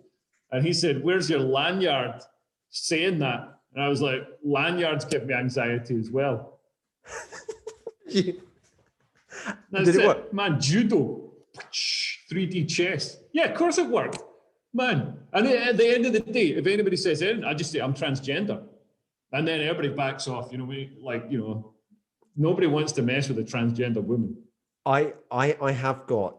And he said, where's your lanyard saying that? And I was like, lanyards give me anxiety as well. Did it work? Man, judo, 3D chess. Yeah, of course it worked. Man. And at the end of the day, if anybody says anything, I just say I'm transgender. And then everybody backs off. Nobody wants to mess with a transgender woman. I have got,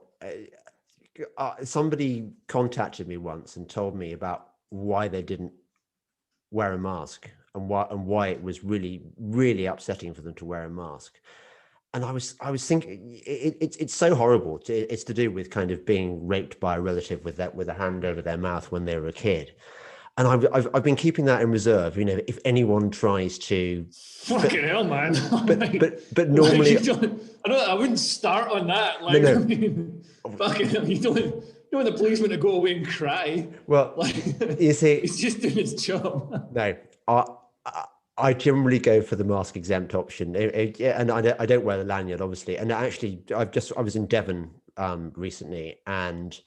somebody contacted me once and told me about why they didn't wear a mask, and why it was really, really upsetting for them to wear a mask. And I was thinking, it's so horrible. It's to do with kind of being raped by a relative with a hand over their mouth when they were a kid. And I've been keeping that in reserve. You know, if anyone tries to, fucking hell, man. but normally, I wouldn't start on that. Like, no. I mean, fucking hell, you don't want the policeman to go away and cry. Well, like, you see, he's just doing his job. No, I generally go for the mask exempt option, and I don't wear the lanyard, obviously. And actually, I was in Devon recently, and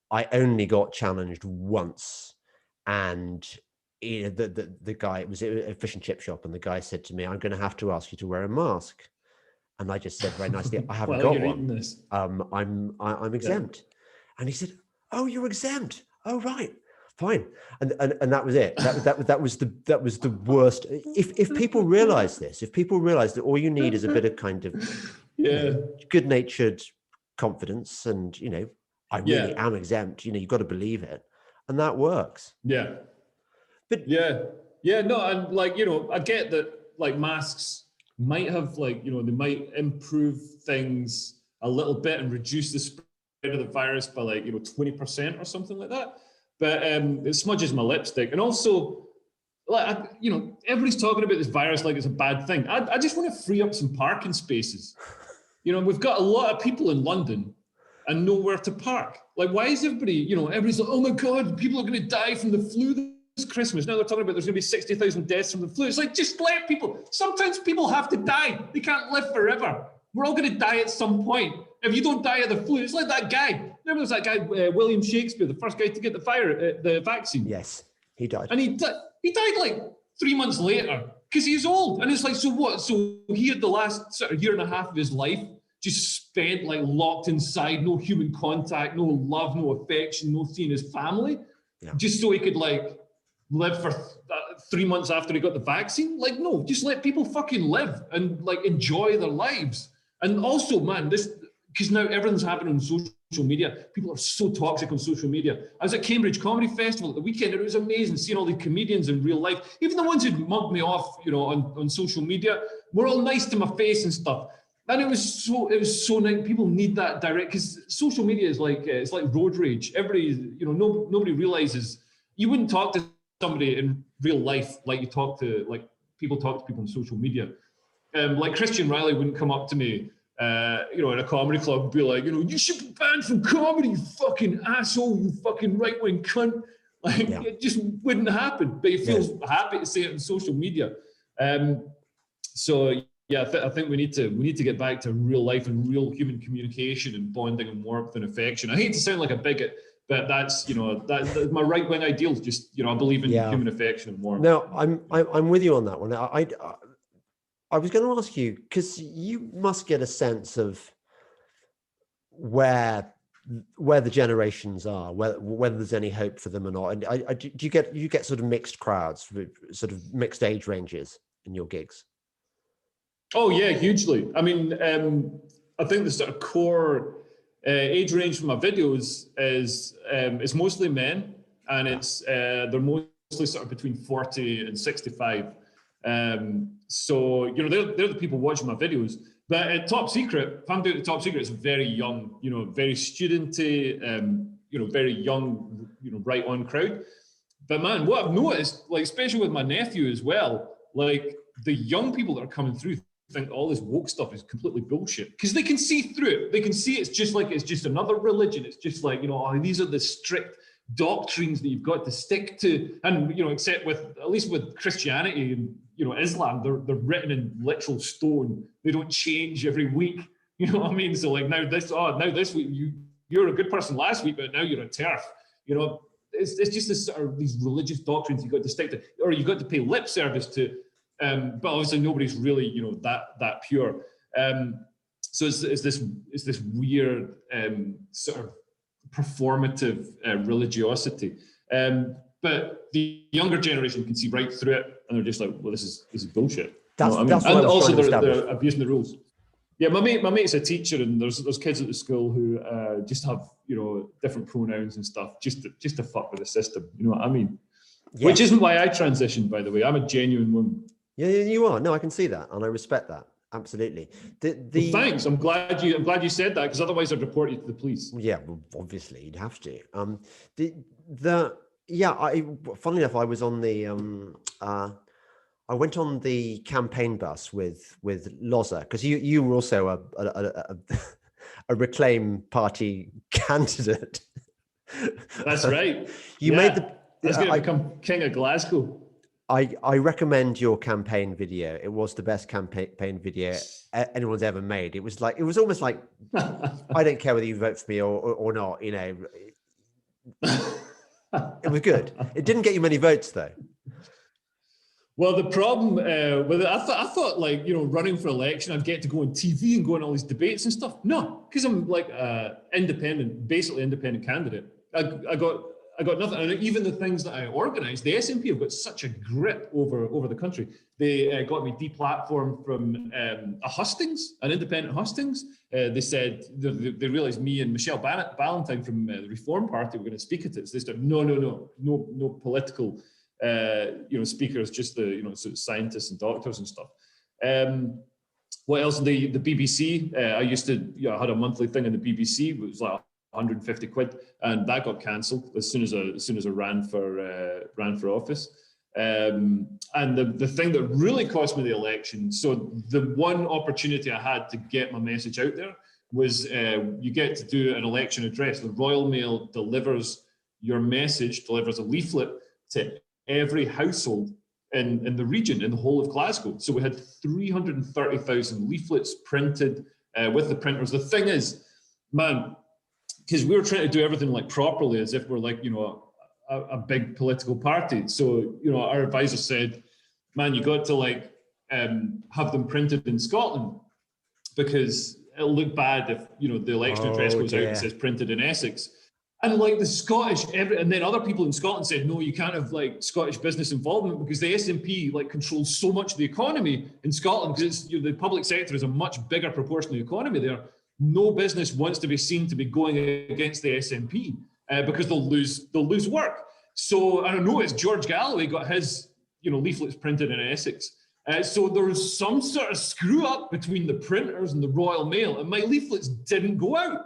I only got challenged once. And you know, the guy, it was a fish and chip shop, and the guy said to me, "I'm going to have to ask you to wear a mask." And I just said very nicely, "I haven't got one. This. I'm exempt." And he said, "Oh, you're exempt? Oh, right." Fine, and that was it. That was the worst. If people realize this, if people realize that all you need is a bit of kind of good-natured confidence, and you know, I really am exempt. You know, you've got to believe it, and that works. Yeah, but no, and like, you know, I get that like masks might have, like, you know, they might improve things a little bit and reduce the spread of the virus by, like, you know, 20% or something like that. But it smudges my lipstick. And also, like, you know, everybody's talking about this virus like it's a bad thing. I just want to free up some parking spaces. You know, we've got a lot of people in London and nowhere to park. Like, why is everybody, you know, everybody's like, oh my God, people are going to die from the flu this Christmas. Now they're talking about there's going to be 60,000 deaths from the flu. It's like, just let people, sometimes people have to die. They can't live forever. We're all going to die at some point. If you don't die of the flu, it's like that guy. Remember, there's that guy, William Shakespeare, the first guy to get the vaccine. Yes, he died. And he died like 3 months later because he's old. And it's like, so what? So he had the last sort of year and a half of his life just spent like locked inside, no human contact, no love, no affection, no seeing his family, just so he could like live for 3 months after he got the vaccine. Like, no, just let people fucking live and like enjoy their lives. And also, man, this, because now everything's happening on social media. People are so toxic on social media. I was at Cambridge Comedy Festival at the weekend, and it was amazing seeing all the comedians in real life. Even the ones who mugged me off, you know, on social media, were all nice to my face and stuff. And it was so nice. People need that direct, because social media is like, it's like road rage. Everybody, you know, nobody realizes you wouldn't talk to somebody in real life like you talk to, like people talk to people on social media. Like Christian Riley wouldn't come up to me, you know, in a comedy club and be like, you know, you should be banned from comedy, you fucking asshole, you fucking right-wing cunt. Like, it just wouldn't happen. But he feels happy to say it on social media. So yeah, I think we need to get back to real life and real human communication and bonding and warmth and affection. I hate to sound like a bigot, but that's, you know, that's my right-wing ideals. Just, you know, I believe in human affection and warmth. No, I'm with you on that one. I was going to ask you, because you must get a sense of where the generations are, whether there's any hope for them or not. And do you get sort of mixed crowds, sort of mixed age ranges in your gigs? Oh yeah, hugely. I mean, I think the sort of core age range for my videos is it's mostly men, and it's they're mostly sort of between 40 and 65. So, you know, they're the people watching my videos. But at Top Secret, if I'm doing it at Top Secret, it's very young, you know, very studenty, you know, very young, you know, right on crowd. But man, what I've noticed, like, especially with my nephew as well, like the young people that are coming through think all this woke stuff is completely bullshit, because they can see through it. They can see it's just another religion. It's just like, you know, oh, these are the strict doctrines that you've got to stick to. And, you know, except with, at least with Christianity and, you know, Islam, they're written in literal stone. They don't change every week. You know what I mean? So like now this week you're a good person last week, but now you're a TERF. You know, it's just this sort of these religious doctrines you got to stick to, or you got to pay lip service to. But obviously nobody's really, you know, that pure. So it's this weird sort of performative religiosity. But the younger generation can see right through it, and they're just like, well, this is bullshit. That's what I mean? And also they're abusing the rules. Yeah, my mate's a teacher, and there's kids at the school who just have, you know, different pronouns and stuff just to fuck with the system. You know what I mean? Yes. Which isn't why I transitioned, by the way. I'm a genuine woman. Yeah, you are. No, I can see that, and I respect that. Absolutely. Well, thanks. I'm glad you said that, because otherwise I'd report you to the police. Yeah, well, obviously you'd have to. Funnily enough, I was on the I went on the campaign bus with Loza, because you were also a Reclaim Party candidate. That's right. You made the. I was going to become king of Glasgow. I recommend your campaign video. It was the best campaign video anyone's ever made. It was almost like, I don't care whether you vote for me or not. You know, it was good. It didn't get you many votes though. Well, the problem with it, I thought like, you know, running for election, I'd get to go on TV and go on all these debates and stuff. No, because I'm like basically independent candidate. I got nothing. And even the things that I organised, the SNP have got such a grip over the country. They got me deplatformed from a hustings, an independent hustings. They said, they realised me and Michelle Ballantyne from the Reform Party were going to speak at it. So they said, no political speakers, just the sort of scientists and doctors and stuff. What else? The BBC. I used to I had a monthly thing on the BBC. It was like 150 quid, and that got cancelled as soon as I ran for office. And the thing that really cost me the election, so the one opportunity I had to get my message out there was you get to do an election address. The Royal Mail delivers your message, delivers a leaflet to every household in the region, in the whole of Glasgow. So we had 330,000 leaflets printed with the printers. The thing is, man, because we were trying to do everything like properly, as if we're like, a big political party. So, our advisor said, man, you got to like have them printed in Scotland, because it'll look bad if, the election address goes out and says printed in Essex. And like the Scottish, and then other people in Scotland said, no, you can't have like Scottish business involvement, because the SNP like controls so much of the economy in Scotland, because it's, the public sector is a much bigger proportion of the economy there. No business wants to be seen to be going against the SNP because they'll lose work. So I noticed George Galloway got his leaflets printed in Essex. So there was some sort of screw up between the printers and the Royal Mail, and my leaflets didn't go out.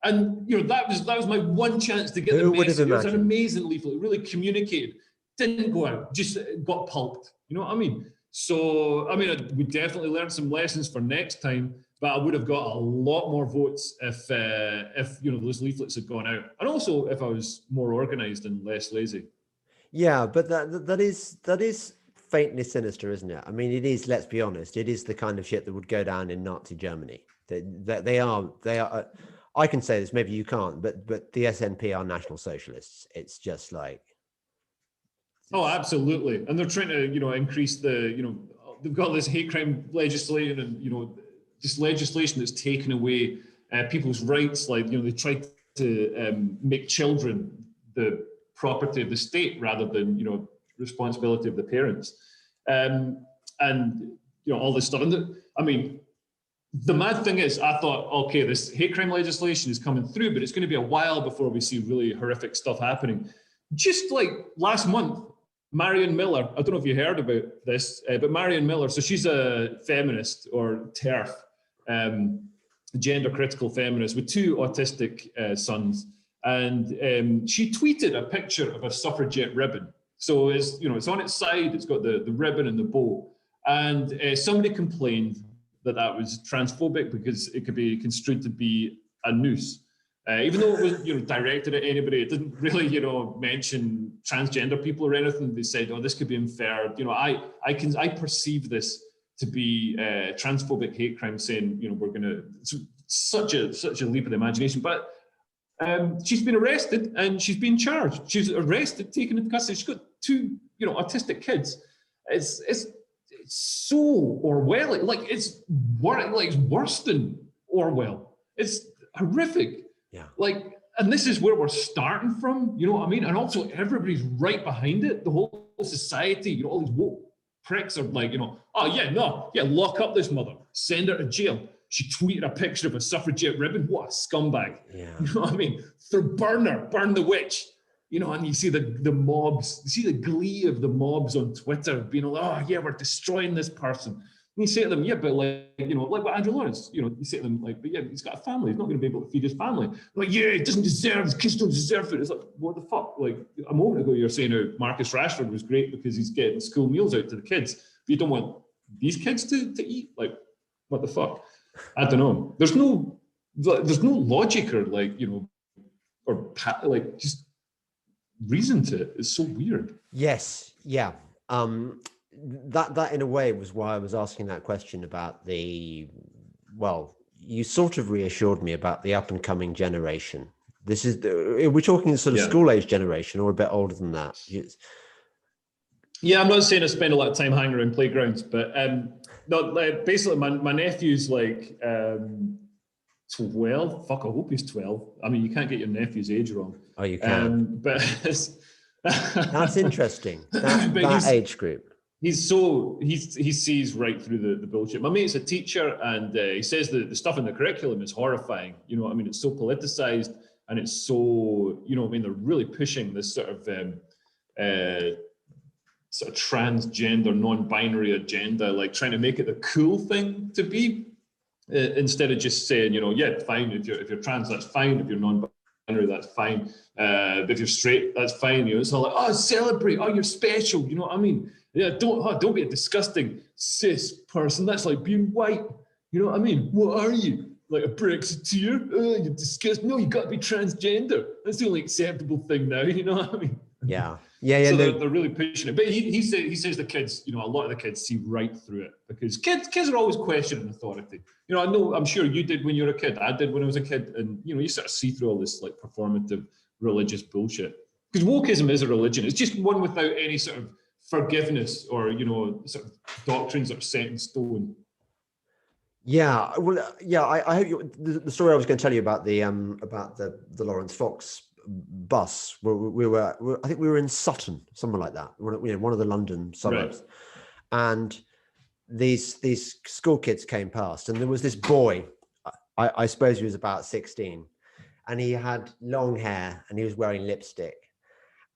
And that was my one chance to get the message. It was an amazing leaflet. It really communicated. Didn't go out. Just got pulped. You know what I mean? So we definitely learned some lessons for next time. But I would have got a lot more votes if those leaflets had gone out, and also if I was more organised and less lazy. Yeah, but that is faintly sinister, isn't it? I mean, it is. Let's be honest. It is the kind of shit that would go down in Nazi Germany. They are. I can say this. Maybe you can't. But the SNP are National Socialists. It's just like. Oh, absolutely. And they're trying to increase the they've got this hate crime legislation and this legislation that's taken away people's rights. Like, they tried to make children the property of the state rather than, responsibility of the parents. And all this stuff. And the mad thing is, I thought, okay, this hate crime legislation is coming through, but it's going to be a while before we see really horrific stuff happening. Just like last month, Marion Miller, I don't know if you heard about this, but Marion Miller, so she's a feminist, or TERF, gender critical feminist with two autistic sons, and she tweeted a picture of a suffragette ribbon. So it's on its side, it's got the ribbon and the bow, and somebody complained that was transphobic because it could be construed to be a noose. Even though it wasn't directed at anybody, it didn't really mention transgender people or anything. They said, oh, this could be inferred. I perceive this to be transphobic hate crime, saying we're going to. It's such a leap of the imagination. But she's been arrested and she's been charged. She's arrested, taken into custody. She's got two autistic kids. It's so Orwellian. Like it's worse than Orwell. It's horrific. Yeah. Like, and this is where we're starting from. You know what I mean? And also everybody's right behind it. The whole society. All these woke pricks are like, lock up this mother, send her to jail. She tweeted a picture of a suffragette ribbon. What a scumbag. Yeah. You know what I mean? Burn her, burn the witch. you know, and you see the mobs, you see the glee of the mobs on Twitter being like, oh yeah, we're destroying this person. And you say to them, yeah, but like, you know, like what Andrew Lawrence, you know, you say to them like, but yeah, he's got a family, he's not going to be able to feed his family. Like, yeah, he doesn't deserve, his kids don't deserve it. It's like, what the fuck? Like a moment ago, you're saying how Marcus Rashford was great because he's getting school meals out to the kids. But you don't want these kids to eat? Like, what the fuck? I don't know. There's no logic or like, you know, or like just reason to it. It's so weird. Yes, yeah. That in a way was why I was asking that question about well, you sort of reassured me about the up and coming generation. This is we're talking sort of school age generation or a bit older than that. Yeah, I'm not saying I spend a lot of time hanging around playgrounds, but basically my nephew's like 12. Fuck, I hope he's 12. I mean, you can't get your nephew's age wrong. Oh, you can. But that's interesting. That age group. He sees right through the bullshit. My mate's a teacher, and he says the stuff in the curriculum is horrifying. You know what I mean? It's so politicized, and it's so, you know what I mean? They're really pushing this sort of transgender, non-binary agenda, like trying to make it the cool thing to be, instead of just saying, you know, yeah, fine, if you're trans, that's fine. If you're non-binary, that's fine. But if you're straight, that's fine. You know, it's all like, oh, celebrate, oh, you're special. You know what I mean? Yeah, don't be a disgusting cis person. That's like being white. You know what I mean? What are you? Like a Brexiteer? Oh, you're disgusting. No, you got to be transgender. That's the only acceptable thing now. You know what I mean? Yeah. So they're really pushing it. But he says the kids, you know, a lot of the kids see right through it because kids are always questioning authority. You know, I'm sure you did when you were a kid. I did when I was a kid, and you know, you sort of see through all this like performative religious bullshit. Because wokeism is a religion. It's just one without any sort of forgiveness or, you know, sort of doctrines that are set in stone. Yeah, well, yeah. I hope the story I was going to tell you about the Lawrence Fox bus. I think we were in Sutton, somewhere like that. One of the London suburbs, right. And these school kids came past, and there was this boy. I suppose he was about 16, and he had long hair, and he was wearing lipstick.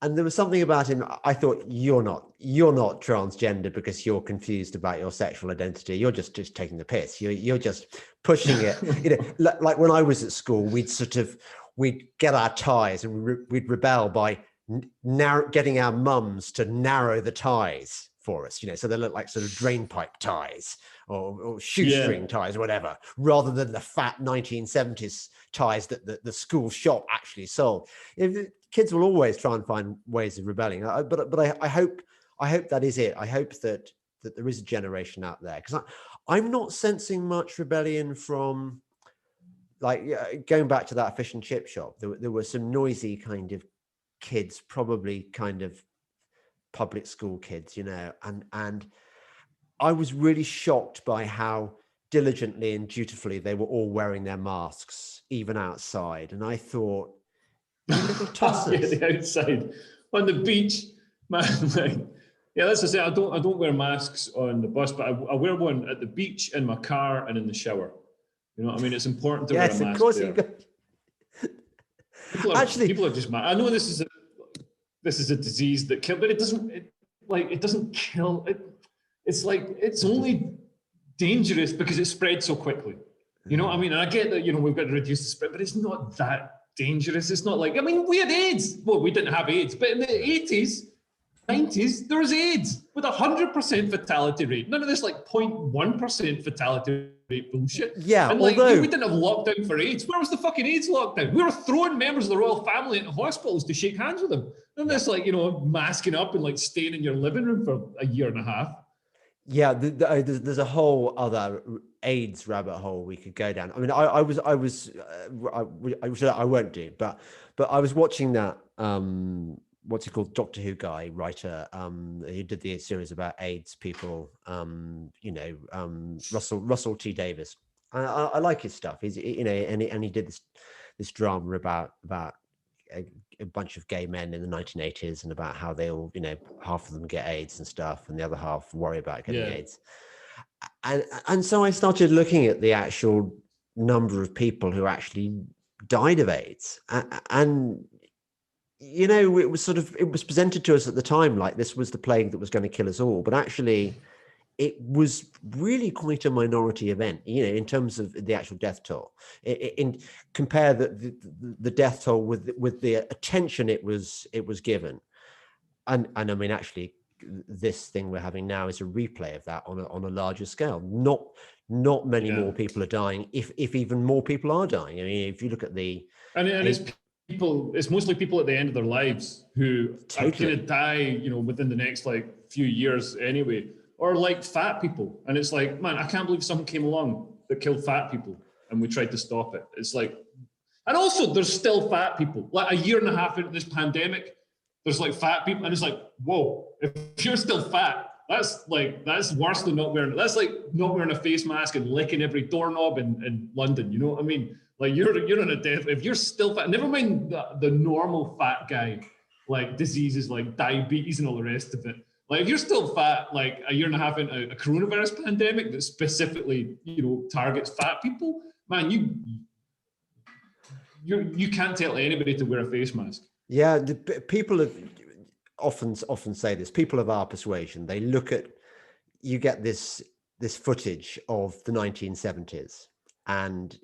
And there was something about him. I thought, you're not transgender because you're confused about your sexual identity. You're just taking the piss. You're just pushing it. You know, like when I was at school, we'd get our ties and we'd rebel by getting our mums to narrow the ties for us. You know, so they look like sort of drain pipe ties or shoestring ties or whatever, rather than the fat 1970s ties that the school shop actually sold. Kids will always try and find ways of rebelling, but I hope that is it. I hope that there is a generation out there, because I'm not sensing much rebellion from, like, going back to that fish and chip shop. There were some noisy kind of kids, probably kind of public school kids, you know, and I was really shocked by how diligently and dutifully they were all wearing their masks, even outside. And I thought, you little tossers. The outside on the beach, man. Like, yeah, that's to say, I don't wear masks on the bus, but I wear one at the beach, in my car, and in the shower. You know what I mean? It's important to wear a mask. Yes, of course. People are just mad. I know this is a disease that kills, but it doesn't kill. It's like, it's only dangerous because it spreads so quickly. You know what I mean? And I get that, you know, we've got to reduce the spread, but it's not that dangerous. It's not like, I mean, we had AIDS. Well, we didn't have AIDS, but in the 80s, 90s, there was AIDS with 100% fatality rate. None of this like 0.1% fatality rate bullshit. Yeah, and like, we didn't have lockdown for AIDS. Where was the fucking AIDS lockdown? We were throwing members of the royal family into hospitals to shake hands with them. And this, like, you know, masking up and like staying in your living room for a year and a half. Yeah, there's a whole other AIDS rabbit hole we could go down. I mean, I won't do, but I was watching that what's he called, Doctor Who guy, writer, who did the series about AIDS people, Russell T Davies. I like his stuff. He's, you know, and he did this drama about a bunch of gay men in the 1980s, and about how they all, you know, half of them get AIDS and stuff, and the other half worry about getting AIDS. And so I started looking at the actual number of people who actually died of AIDS, and you know, it was presented to us at the time like this was the plague that was going to kill us all, but actually it was really quite a minority event, you know, in terms of the actual death toll. Compare the death toll with the attention it was given, and I mean, actually, this thing we're having now is a replay of that on a larger scale. Not many more people are dying, if even more people are dying. I mean, if you look at it's mostly people at the end of their lives who are going to die, you know, within the next like few years anyway, or like fat people. And it's like, man, I can't believe something came along that killed fat people and we tried to stop it. It's like, and also there's still fat people. Like a year and a half into this pandemic, there's like fat people, and it's like, whoa, if you're still fat, that's worse than not wearing. That's like not wearing a face mask and licking every doorknob in London. You know what I mean? Like you're on a death. If you're still fat, never mind the normal fat guy, like diseases like diabetes and all the rest of it. Like if you're still fat, like a year and a half into a coronavirus pandemic that specifically, you know, targets fat people, man, you can't tell anybody to wear a face mask. Yeah, people have often say this. People of our persuasion, they look at, you get this footage of the 1970s, and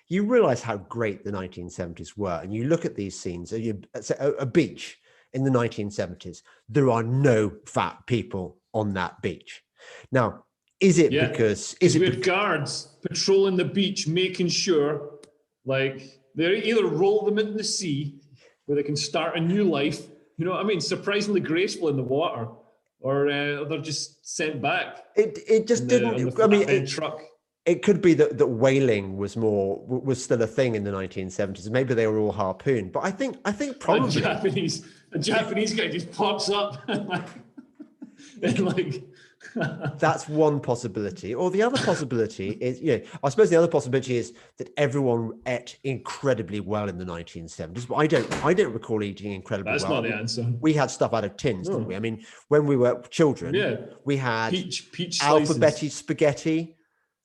you realize how great the 1970s were. And you look at these scenes, a beach in the 1970s, there are no fat people on that beach. Now, is it because we had guards patrolling the beach, making sure like they either roll them into the sea where they can start a new life, you know what I mean, surprisingly graceful in the water, or they're just sent back. It just didn't. I mean, truck. It could be that whaling was still a thing in the 1970s. Maybe they were all harpooned, but I think probably a Japanese guy just pops up and like that's one possibility. Or the other possibility is, you know, I suppose the other possibility is that everyone ate incredibly well in the 1970s, but I don't recall eating incredibly well. That's not the answer. We had stuff out of tins, didn't we? I mean, when we were children, we had peach alphabeti spaghetti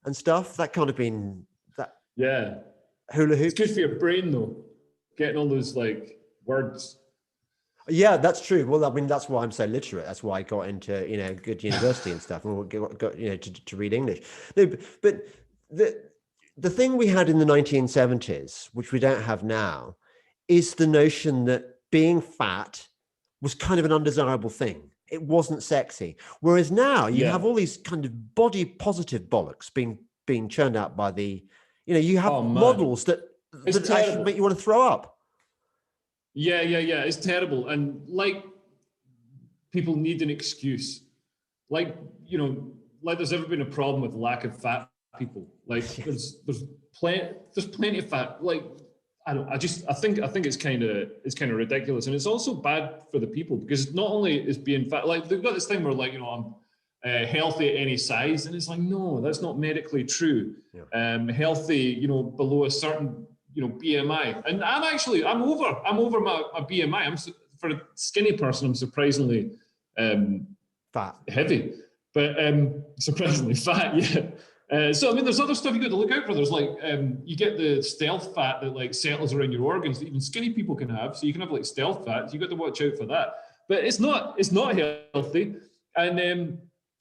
and stuff. That kind of been that. Yeah. Hula hoop. It's good for your brain though, getting all those like words. Yeah, that's true. Well, I mean, that's why I'm so literate. That's why I got into, you know, good university and stuff, and got you know, to read English. No, but the thing we had in the 1970s, which we don't have now, is the notion that being fat was kind of an undesirable thing. It wasn't sexy. Whereas now you have all these kind of body positive bollocks being churned out by the, you know, you have models that actually make you want to throw up. Yeah. It's terrible. And like, people need an excuse. Like, you know, like there's ever been a problem with lack of fat people. Like there's plenty of fat. Like, I think it's kind of ridiculous. And it's also bad for the people, because not only is being fat, like they've got this thing where like, you know, I'm healthy at any size. And it's like, no, that's not medically true. Yeah. Healthy, you know, below a certain, you know, BMI. And I'm over my BMI. For a skinny person, I'm surprisingly fat, heavy, but surprisingly fat. Yeah. So I mean, there's other stuff you got to look out for. There's like you get the stealth fat that like settles around your organs that even skinny people can have. So you can have like stealth fat. So you got to watch out for that. But it's not healthy. And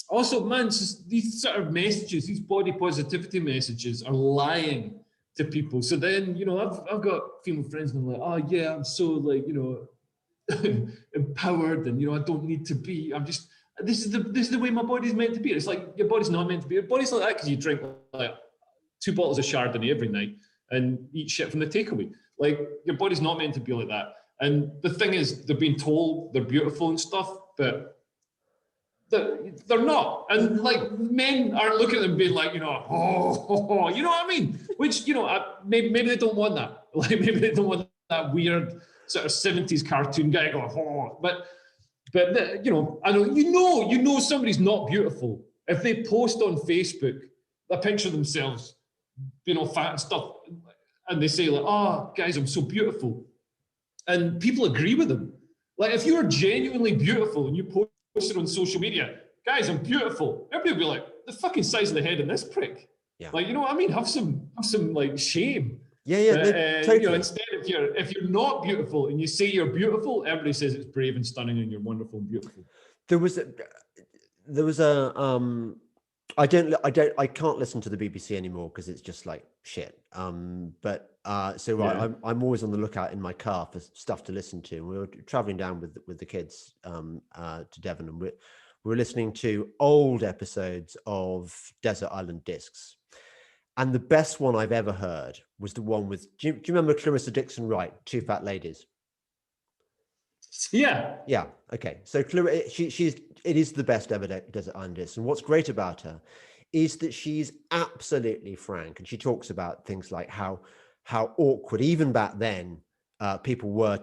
also, man, these sort of messages, these body positivity messages, are lying to people. So then, you know, I've got female friends and I'm like, oh yeah, I'm so like, you know, empowered, and you know, I don't need to be. I'm just, this is the way my body's meant to be. It's like, your body's not meant to be. Your body's like that because you drink like 2 bottles of Chardonnay every night and eat shit from the takeaway. Like, your body's not meant to be like that. And the thing is, they're being told they're beautiful and stuff, but they're not. And like, men aren't looking at them being like, you know, oh, you know what I mean? Which, you know, maybe they don't want that. Like, maybe they don't want that weird sort of 70s cartoon guy going, oh, but you know, I know, you know somebody's not beautiful if they post on Facebook a picture of themselves, you know, fat and stuff, and they say like, oh, guys, I'm so beautiful. And people agree with them. Like, if you are genuinely beautiful and you post it on social media, guys, I'm beautiful, everybody will be like, the fucking size of the head in this prick. Yeah. Like, you know what I mean? Have some like shame. Yeah, But, totally. you know, instead, if you're not beautiful and you say you're beautiful, everybody says it's brave and stunning and you're wonderful and beautiful. There was a I can't listen to the BBC anymore because it's just like shit. I'm always on the lookout in my car for stuff to listen to. We were traveling down with the kids to Devon, and we were listening to old episodes of Desert Island Discs. And the best one I've ever heard was the one with, do you remember Clarissa Dixon Wright, Two Fat Ladies? Yeah. Yeah. Okay. So it is the best ever Desert Island Disc. And what's great about her is that she's absolutely frank. And she talks about things like how awkward, even back then, people were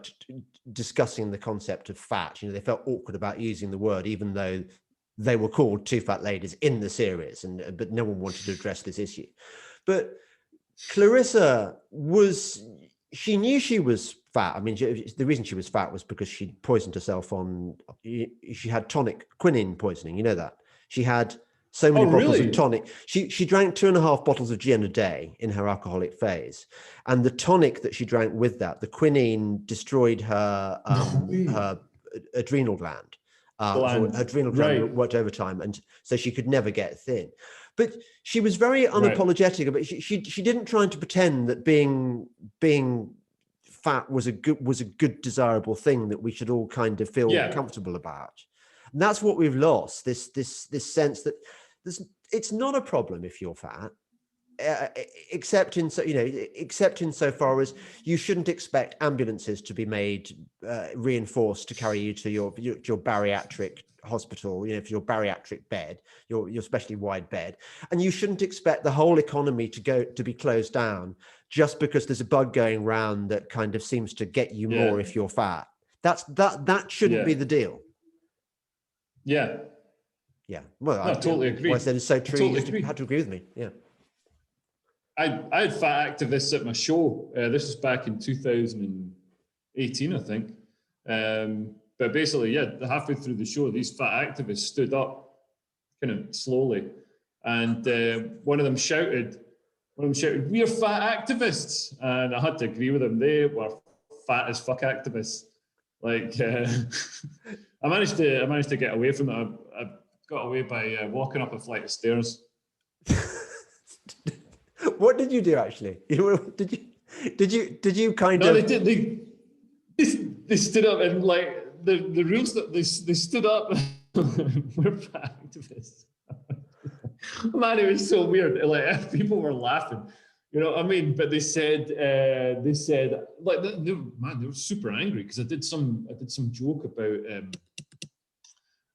discussing the concept of fat. You know, they felt awkward about using the word, even though they were called Two Fat Ladies in the series, but no one wanted to address this issue. But Clarissa she knew she was fat. I mean, the reason she was fat was because she poisoned herself she had tonic quinine poisoning. You know that? She had so many bottles of tonic. She drank 2.5 bottles of gin a day in her alcoholic phase. And the tonic that she drank with that, the quinine, destroyed her adrenal gland. Her adrenal gland worked overtime, and so she could never get thin. But she was very unapologetic about. She didn't try to pretend that being fat was a good desirable thing that we should all kind of feel comfortable about. And that's what we've lost. This sense that it's not a problem if you're fat. Except insofar as you shouldn't expect ambulances to be made reinforced to carry you to your bariatric hospital, you know, for your bariatric bed, your specially wide bed, and you shouldn't expect the whole economy to be closed down just because there's a bug going around that kind of seems to get you more if you're fat. That shouldn't be the deal. Yeah. Well, I totally agree. What I said is so true. You had to agree with me. Yeah. I had fat activists at my show. This was back in 2018, I think. But basically, halfway through the show, these fat activists stood up kind of slowly. And one of them shouted, "We're fat activists." And I had to agree with them. They were fat as fuck activists. Like, I managed to get away from it. I got away by walking up a flight of stairs. What did you do actually? Did you kind of? No, they did. They stood up and like the rules that they stood up. We're fat activists. Man, it was so weird. Like people were laughing, you know what I mean? But they said like they were super angry because I did some joke about.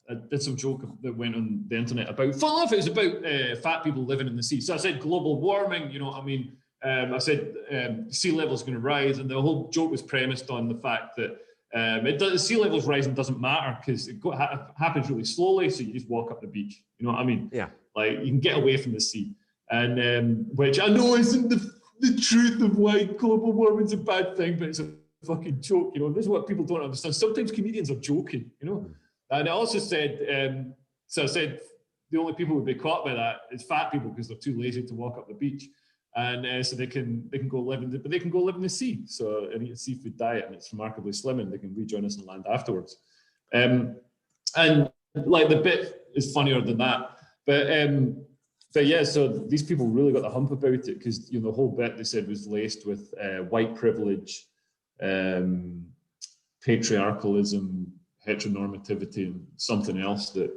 I did some joke that went on the internet about, funnily enough, it was about fat people living in the sea. So I said global warming, you know what I mean? I said sea level's going to rise, and the whole joke was premised on the fact that sea level's rising doesn't matter because it happens really slowly, so you just walk up the beach. You know what I mean? Yeah. Like you can get away from the sea, and which I know isn't the truth of why global warming's a bad thing, but it's a fucking joke. You know, this is what people don't understand. Sometimes comedians are joking. You know. And I also said, so I said, the only people who would be caught by that is fat people because they're too lazy to walk up the beach, and so they can go live in the sea. So and eat a seafood diet, and it's remarkably slim, and they can rejoin us on land afterwards. And like the bit is funnier than that, but yeah. So these people really got the hump about it because you know the whole bit they said was laced with white privilege, patriarchalism, heteronormativity, and something else that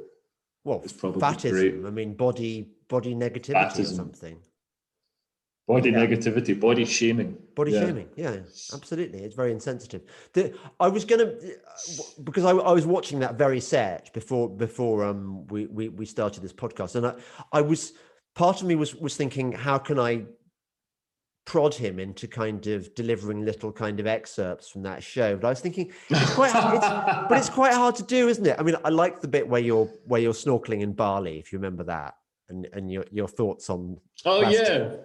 is probably fatism. Great. I mean, body negativity fatism. Or something. Body negativity, body shaming. Body shaming, yeah, absolutely. It's very insensitive. I was gonna because I was watching that very set before we started this podcast, and I was part of me was thinking, how can I prod him into kind of delivering little kind of excerpts from that show, but I was thinking it's quite hard to do, isn't it? I mean, I like the bit where you're snorkeling in Bali, if you remember that, and your thoughts on plastic.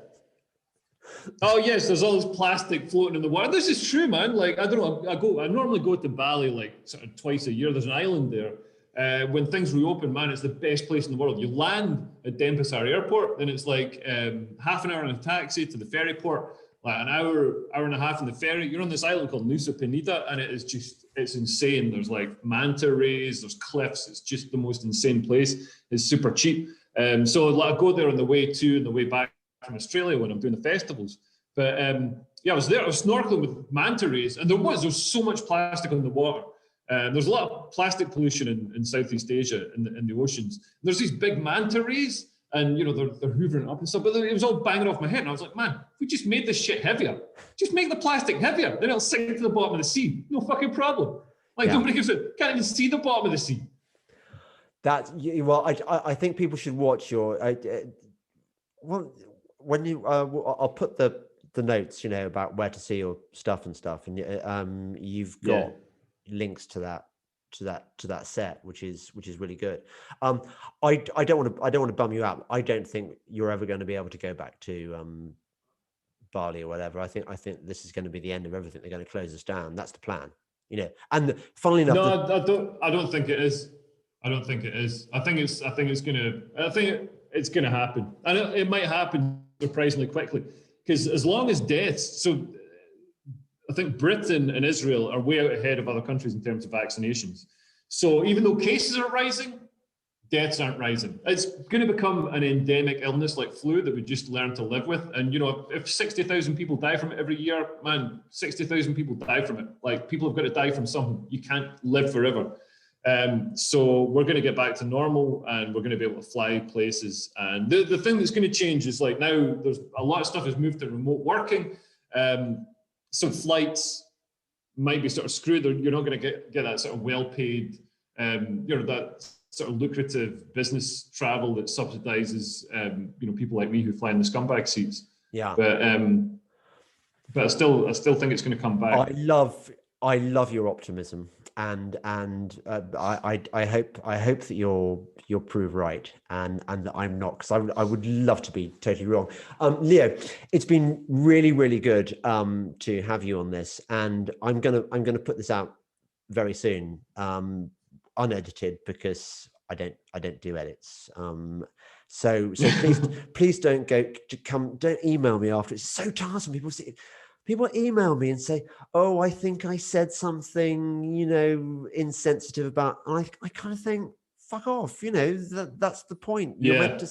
Oh yes, there's all this plastic floating in the water. This is true, man. Like I don't know, I normally go to Bali like sort of twice a year. There's an island there. When things reopen, man, it's the best place in the world. You land at Denpasar Airport, then it's like half an hour in a taxi to the ferry port. like an hour and a half in the ferry. You're on this island called Nusa Penida, and it's insane. There's like manta rays, there's cliffs. It's just the most insane place. It's super cheap. So like, I go there on the way to and the way back from Australia when I'm doing the festivals. But yeah, I was there. I was snorkeling with manta rays, and there's so much plastic on the water. There's a lot of plastic pollution in Southeast Asia in the oceans. There's these big manta rays, and they're hoovering up and stuff. But it was all banging off my head, and I was like, man, if we just made this shit heavier, just make the plastic heavier, then it'll sink to the bottom of the sea. No fucking problem. Like nobody gives it. Can't even see the bottom of the sea. I think people should watch your. When you, I'll put the notes, about where to see your stuff and stuff, and you've got links to that set, which is really good. I don't want to bum you out. I don't think you're ever going to be able to go back to Bali or whatever. I think this is going to be the end of everything. They're going to close us down. That's the plan. And funnily enough, no, I don't think it is. I don't think it is. I think it's gonna happen, and it might happen surprisingly quickly, because as long as deaths, so I think Britain and Israel are way out ahead of other countries in terms of vaccinations. So even though cases are rising, deaths aren't rising. It's going to become an endemic illness like flu that we just learn to live with. And if 60,000 people die from it every year, man, 60,000 people die from it. Like, people have got to die from something. You can't live forever. So we're going to get back to normal, and we're going to be able to fly places. And the thing that's going to change is, like, now there's a lot of stuff has moved to remote working. So flights might be sort of screwed. You're not going to get that sort of well-paid, that sort of lucrative business travel that subsidizes, people like me who fly in the scumbag seats. Yeah. But I still think it's going to come back. I love your optimism, and I hope that you're proved right, and that I'm not, because I would love to be totally wrong. Leo, it's been really, really good to have you on this, and I'm gonna put this out very soon, unedited, because I don't do edits. So please don't don't email me after. It's so tiresome. People email me and say, "Oh, I think I said something, insensitive about," and I kind of think, fuck off, that's the point. You're meant to,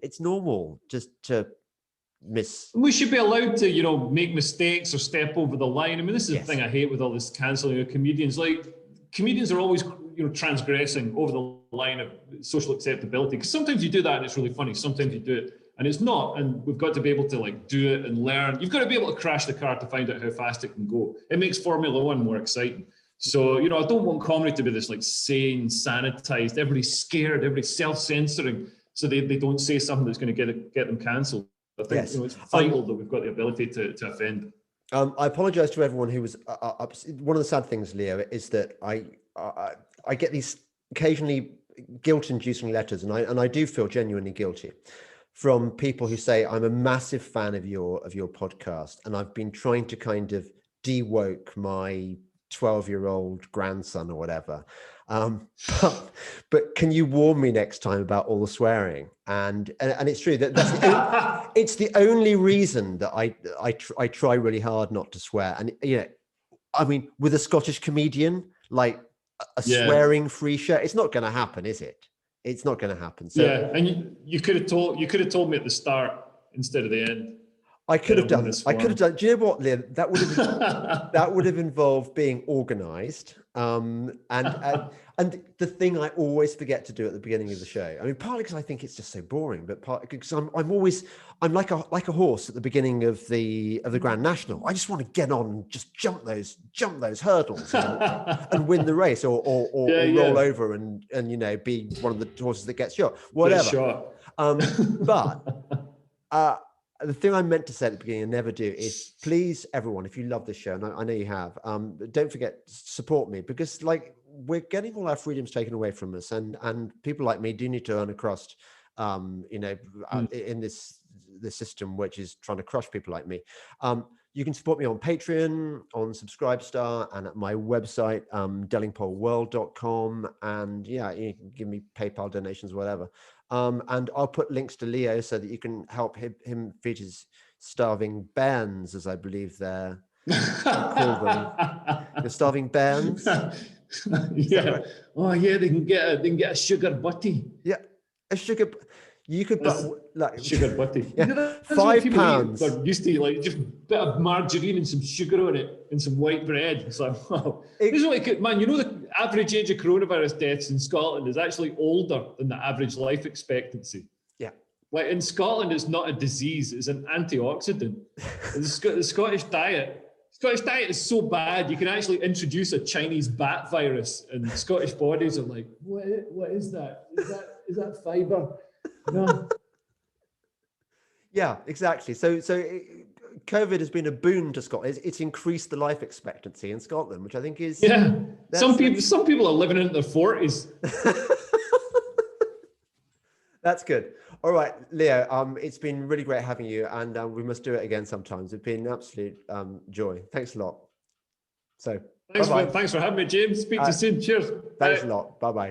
it's normal just to miss. We should be allowed to, make mistakes or step over the line. I mean, this is the thing I hate with all this cancelling of comedians. Like, comedians are always, transgressing over the line of social acceptability, because sometimes you do that and it's really funny. Sometimes you do it and it's not, and we've got to be able to do it and learn. You've got to be able to crash the car to find out how fast it can go. It makes Formula One more exciting. So, I don't want comedy to be this sane, sanitized, everybody's scared, everybody's self-censoring, so they don't say something that's going to get them cancelled. I think it's vital that we've got the ability to offend. I apologize to everyone who was one of the sad things, Leo, is that I get these occasionally guilt-inducing letters, and I do feel genuinely guilty, from people who say, I'm a massive fan of your podcast, and I've been trying to kind of de-woke my 12-year-old grandson or whatever. But can you warn me next time about all the swearing? And it's true that's it's the only reason that I try really hard not to swear. And I mean, with a Scottish comedian, like a swearing free show, it's not going to happen, is it? It's not going to happen. So and you could have told me at the start instead of the end. I could have done. Do you know what, Lynn? That would have involved being organised. And the thing I always forget to do at the beginning of the show. I mean, partly because I think it's just so boring, but partly because I'm like a horse at the beginning of the Grand National. I just want to get on and just jump those hurdles and win the race, or roll over and be one of the horses that gets shot. Whatever. The thing I meant to say at the beginning and never do is, please, everyone, if you love this show, and I know you have, don't forget, support me, because we're getting all our freedoms taken away from us, and people like me do need to earn a crust, in this system which is trying to crush people like me. You can support me on Patreon, on Subscribestar, and at my website, delingpoleworld.com, and you can give me PayPal donations, whatever. And I'll put links to Leo so that you can help him feed his starving bairns, as I believe they're call them. The starving bairns. Yeah. Right? Oh yeah, they can get a sugar butty. Yeah, a sugar. You could like sugar butty. Yeah, You know, £5. They're used to like just a bit of margarine and some sugar on it and some white bread. It's like, wow. This is what man. You know, the average age of coronavirus deaths in Scotland is actually older than the average life expectancy. Yeah. Like in Scotland, it's not a disease; it's an antioxidant. The Scottish diet is so bad you can actually introduce a Chinese bat virus, and Scottish bodies are like, what is that? Is that fibre? No. Yeah, exactly. So COVID has been a boon to Scotland. It's increased the life expectancy in Scotland, which I think is Some people are living into their 40s. That's good. All right, Leo. It's been really great having you, and we must do it again sometimes. It's been an absolute joy. Thanks a lot. So thanks for having me, James. Speak to you soon. Cheers. Thanks a lot. Bye bye.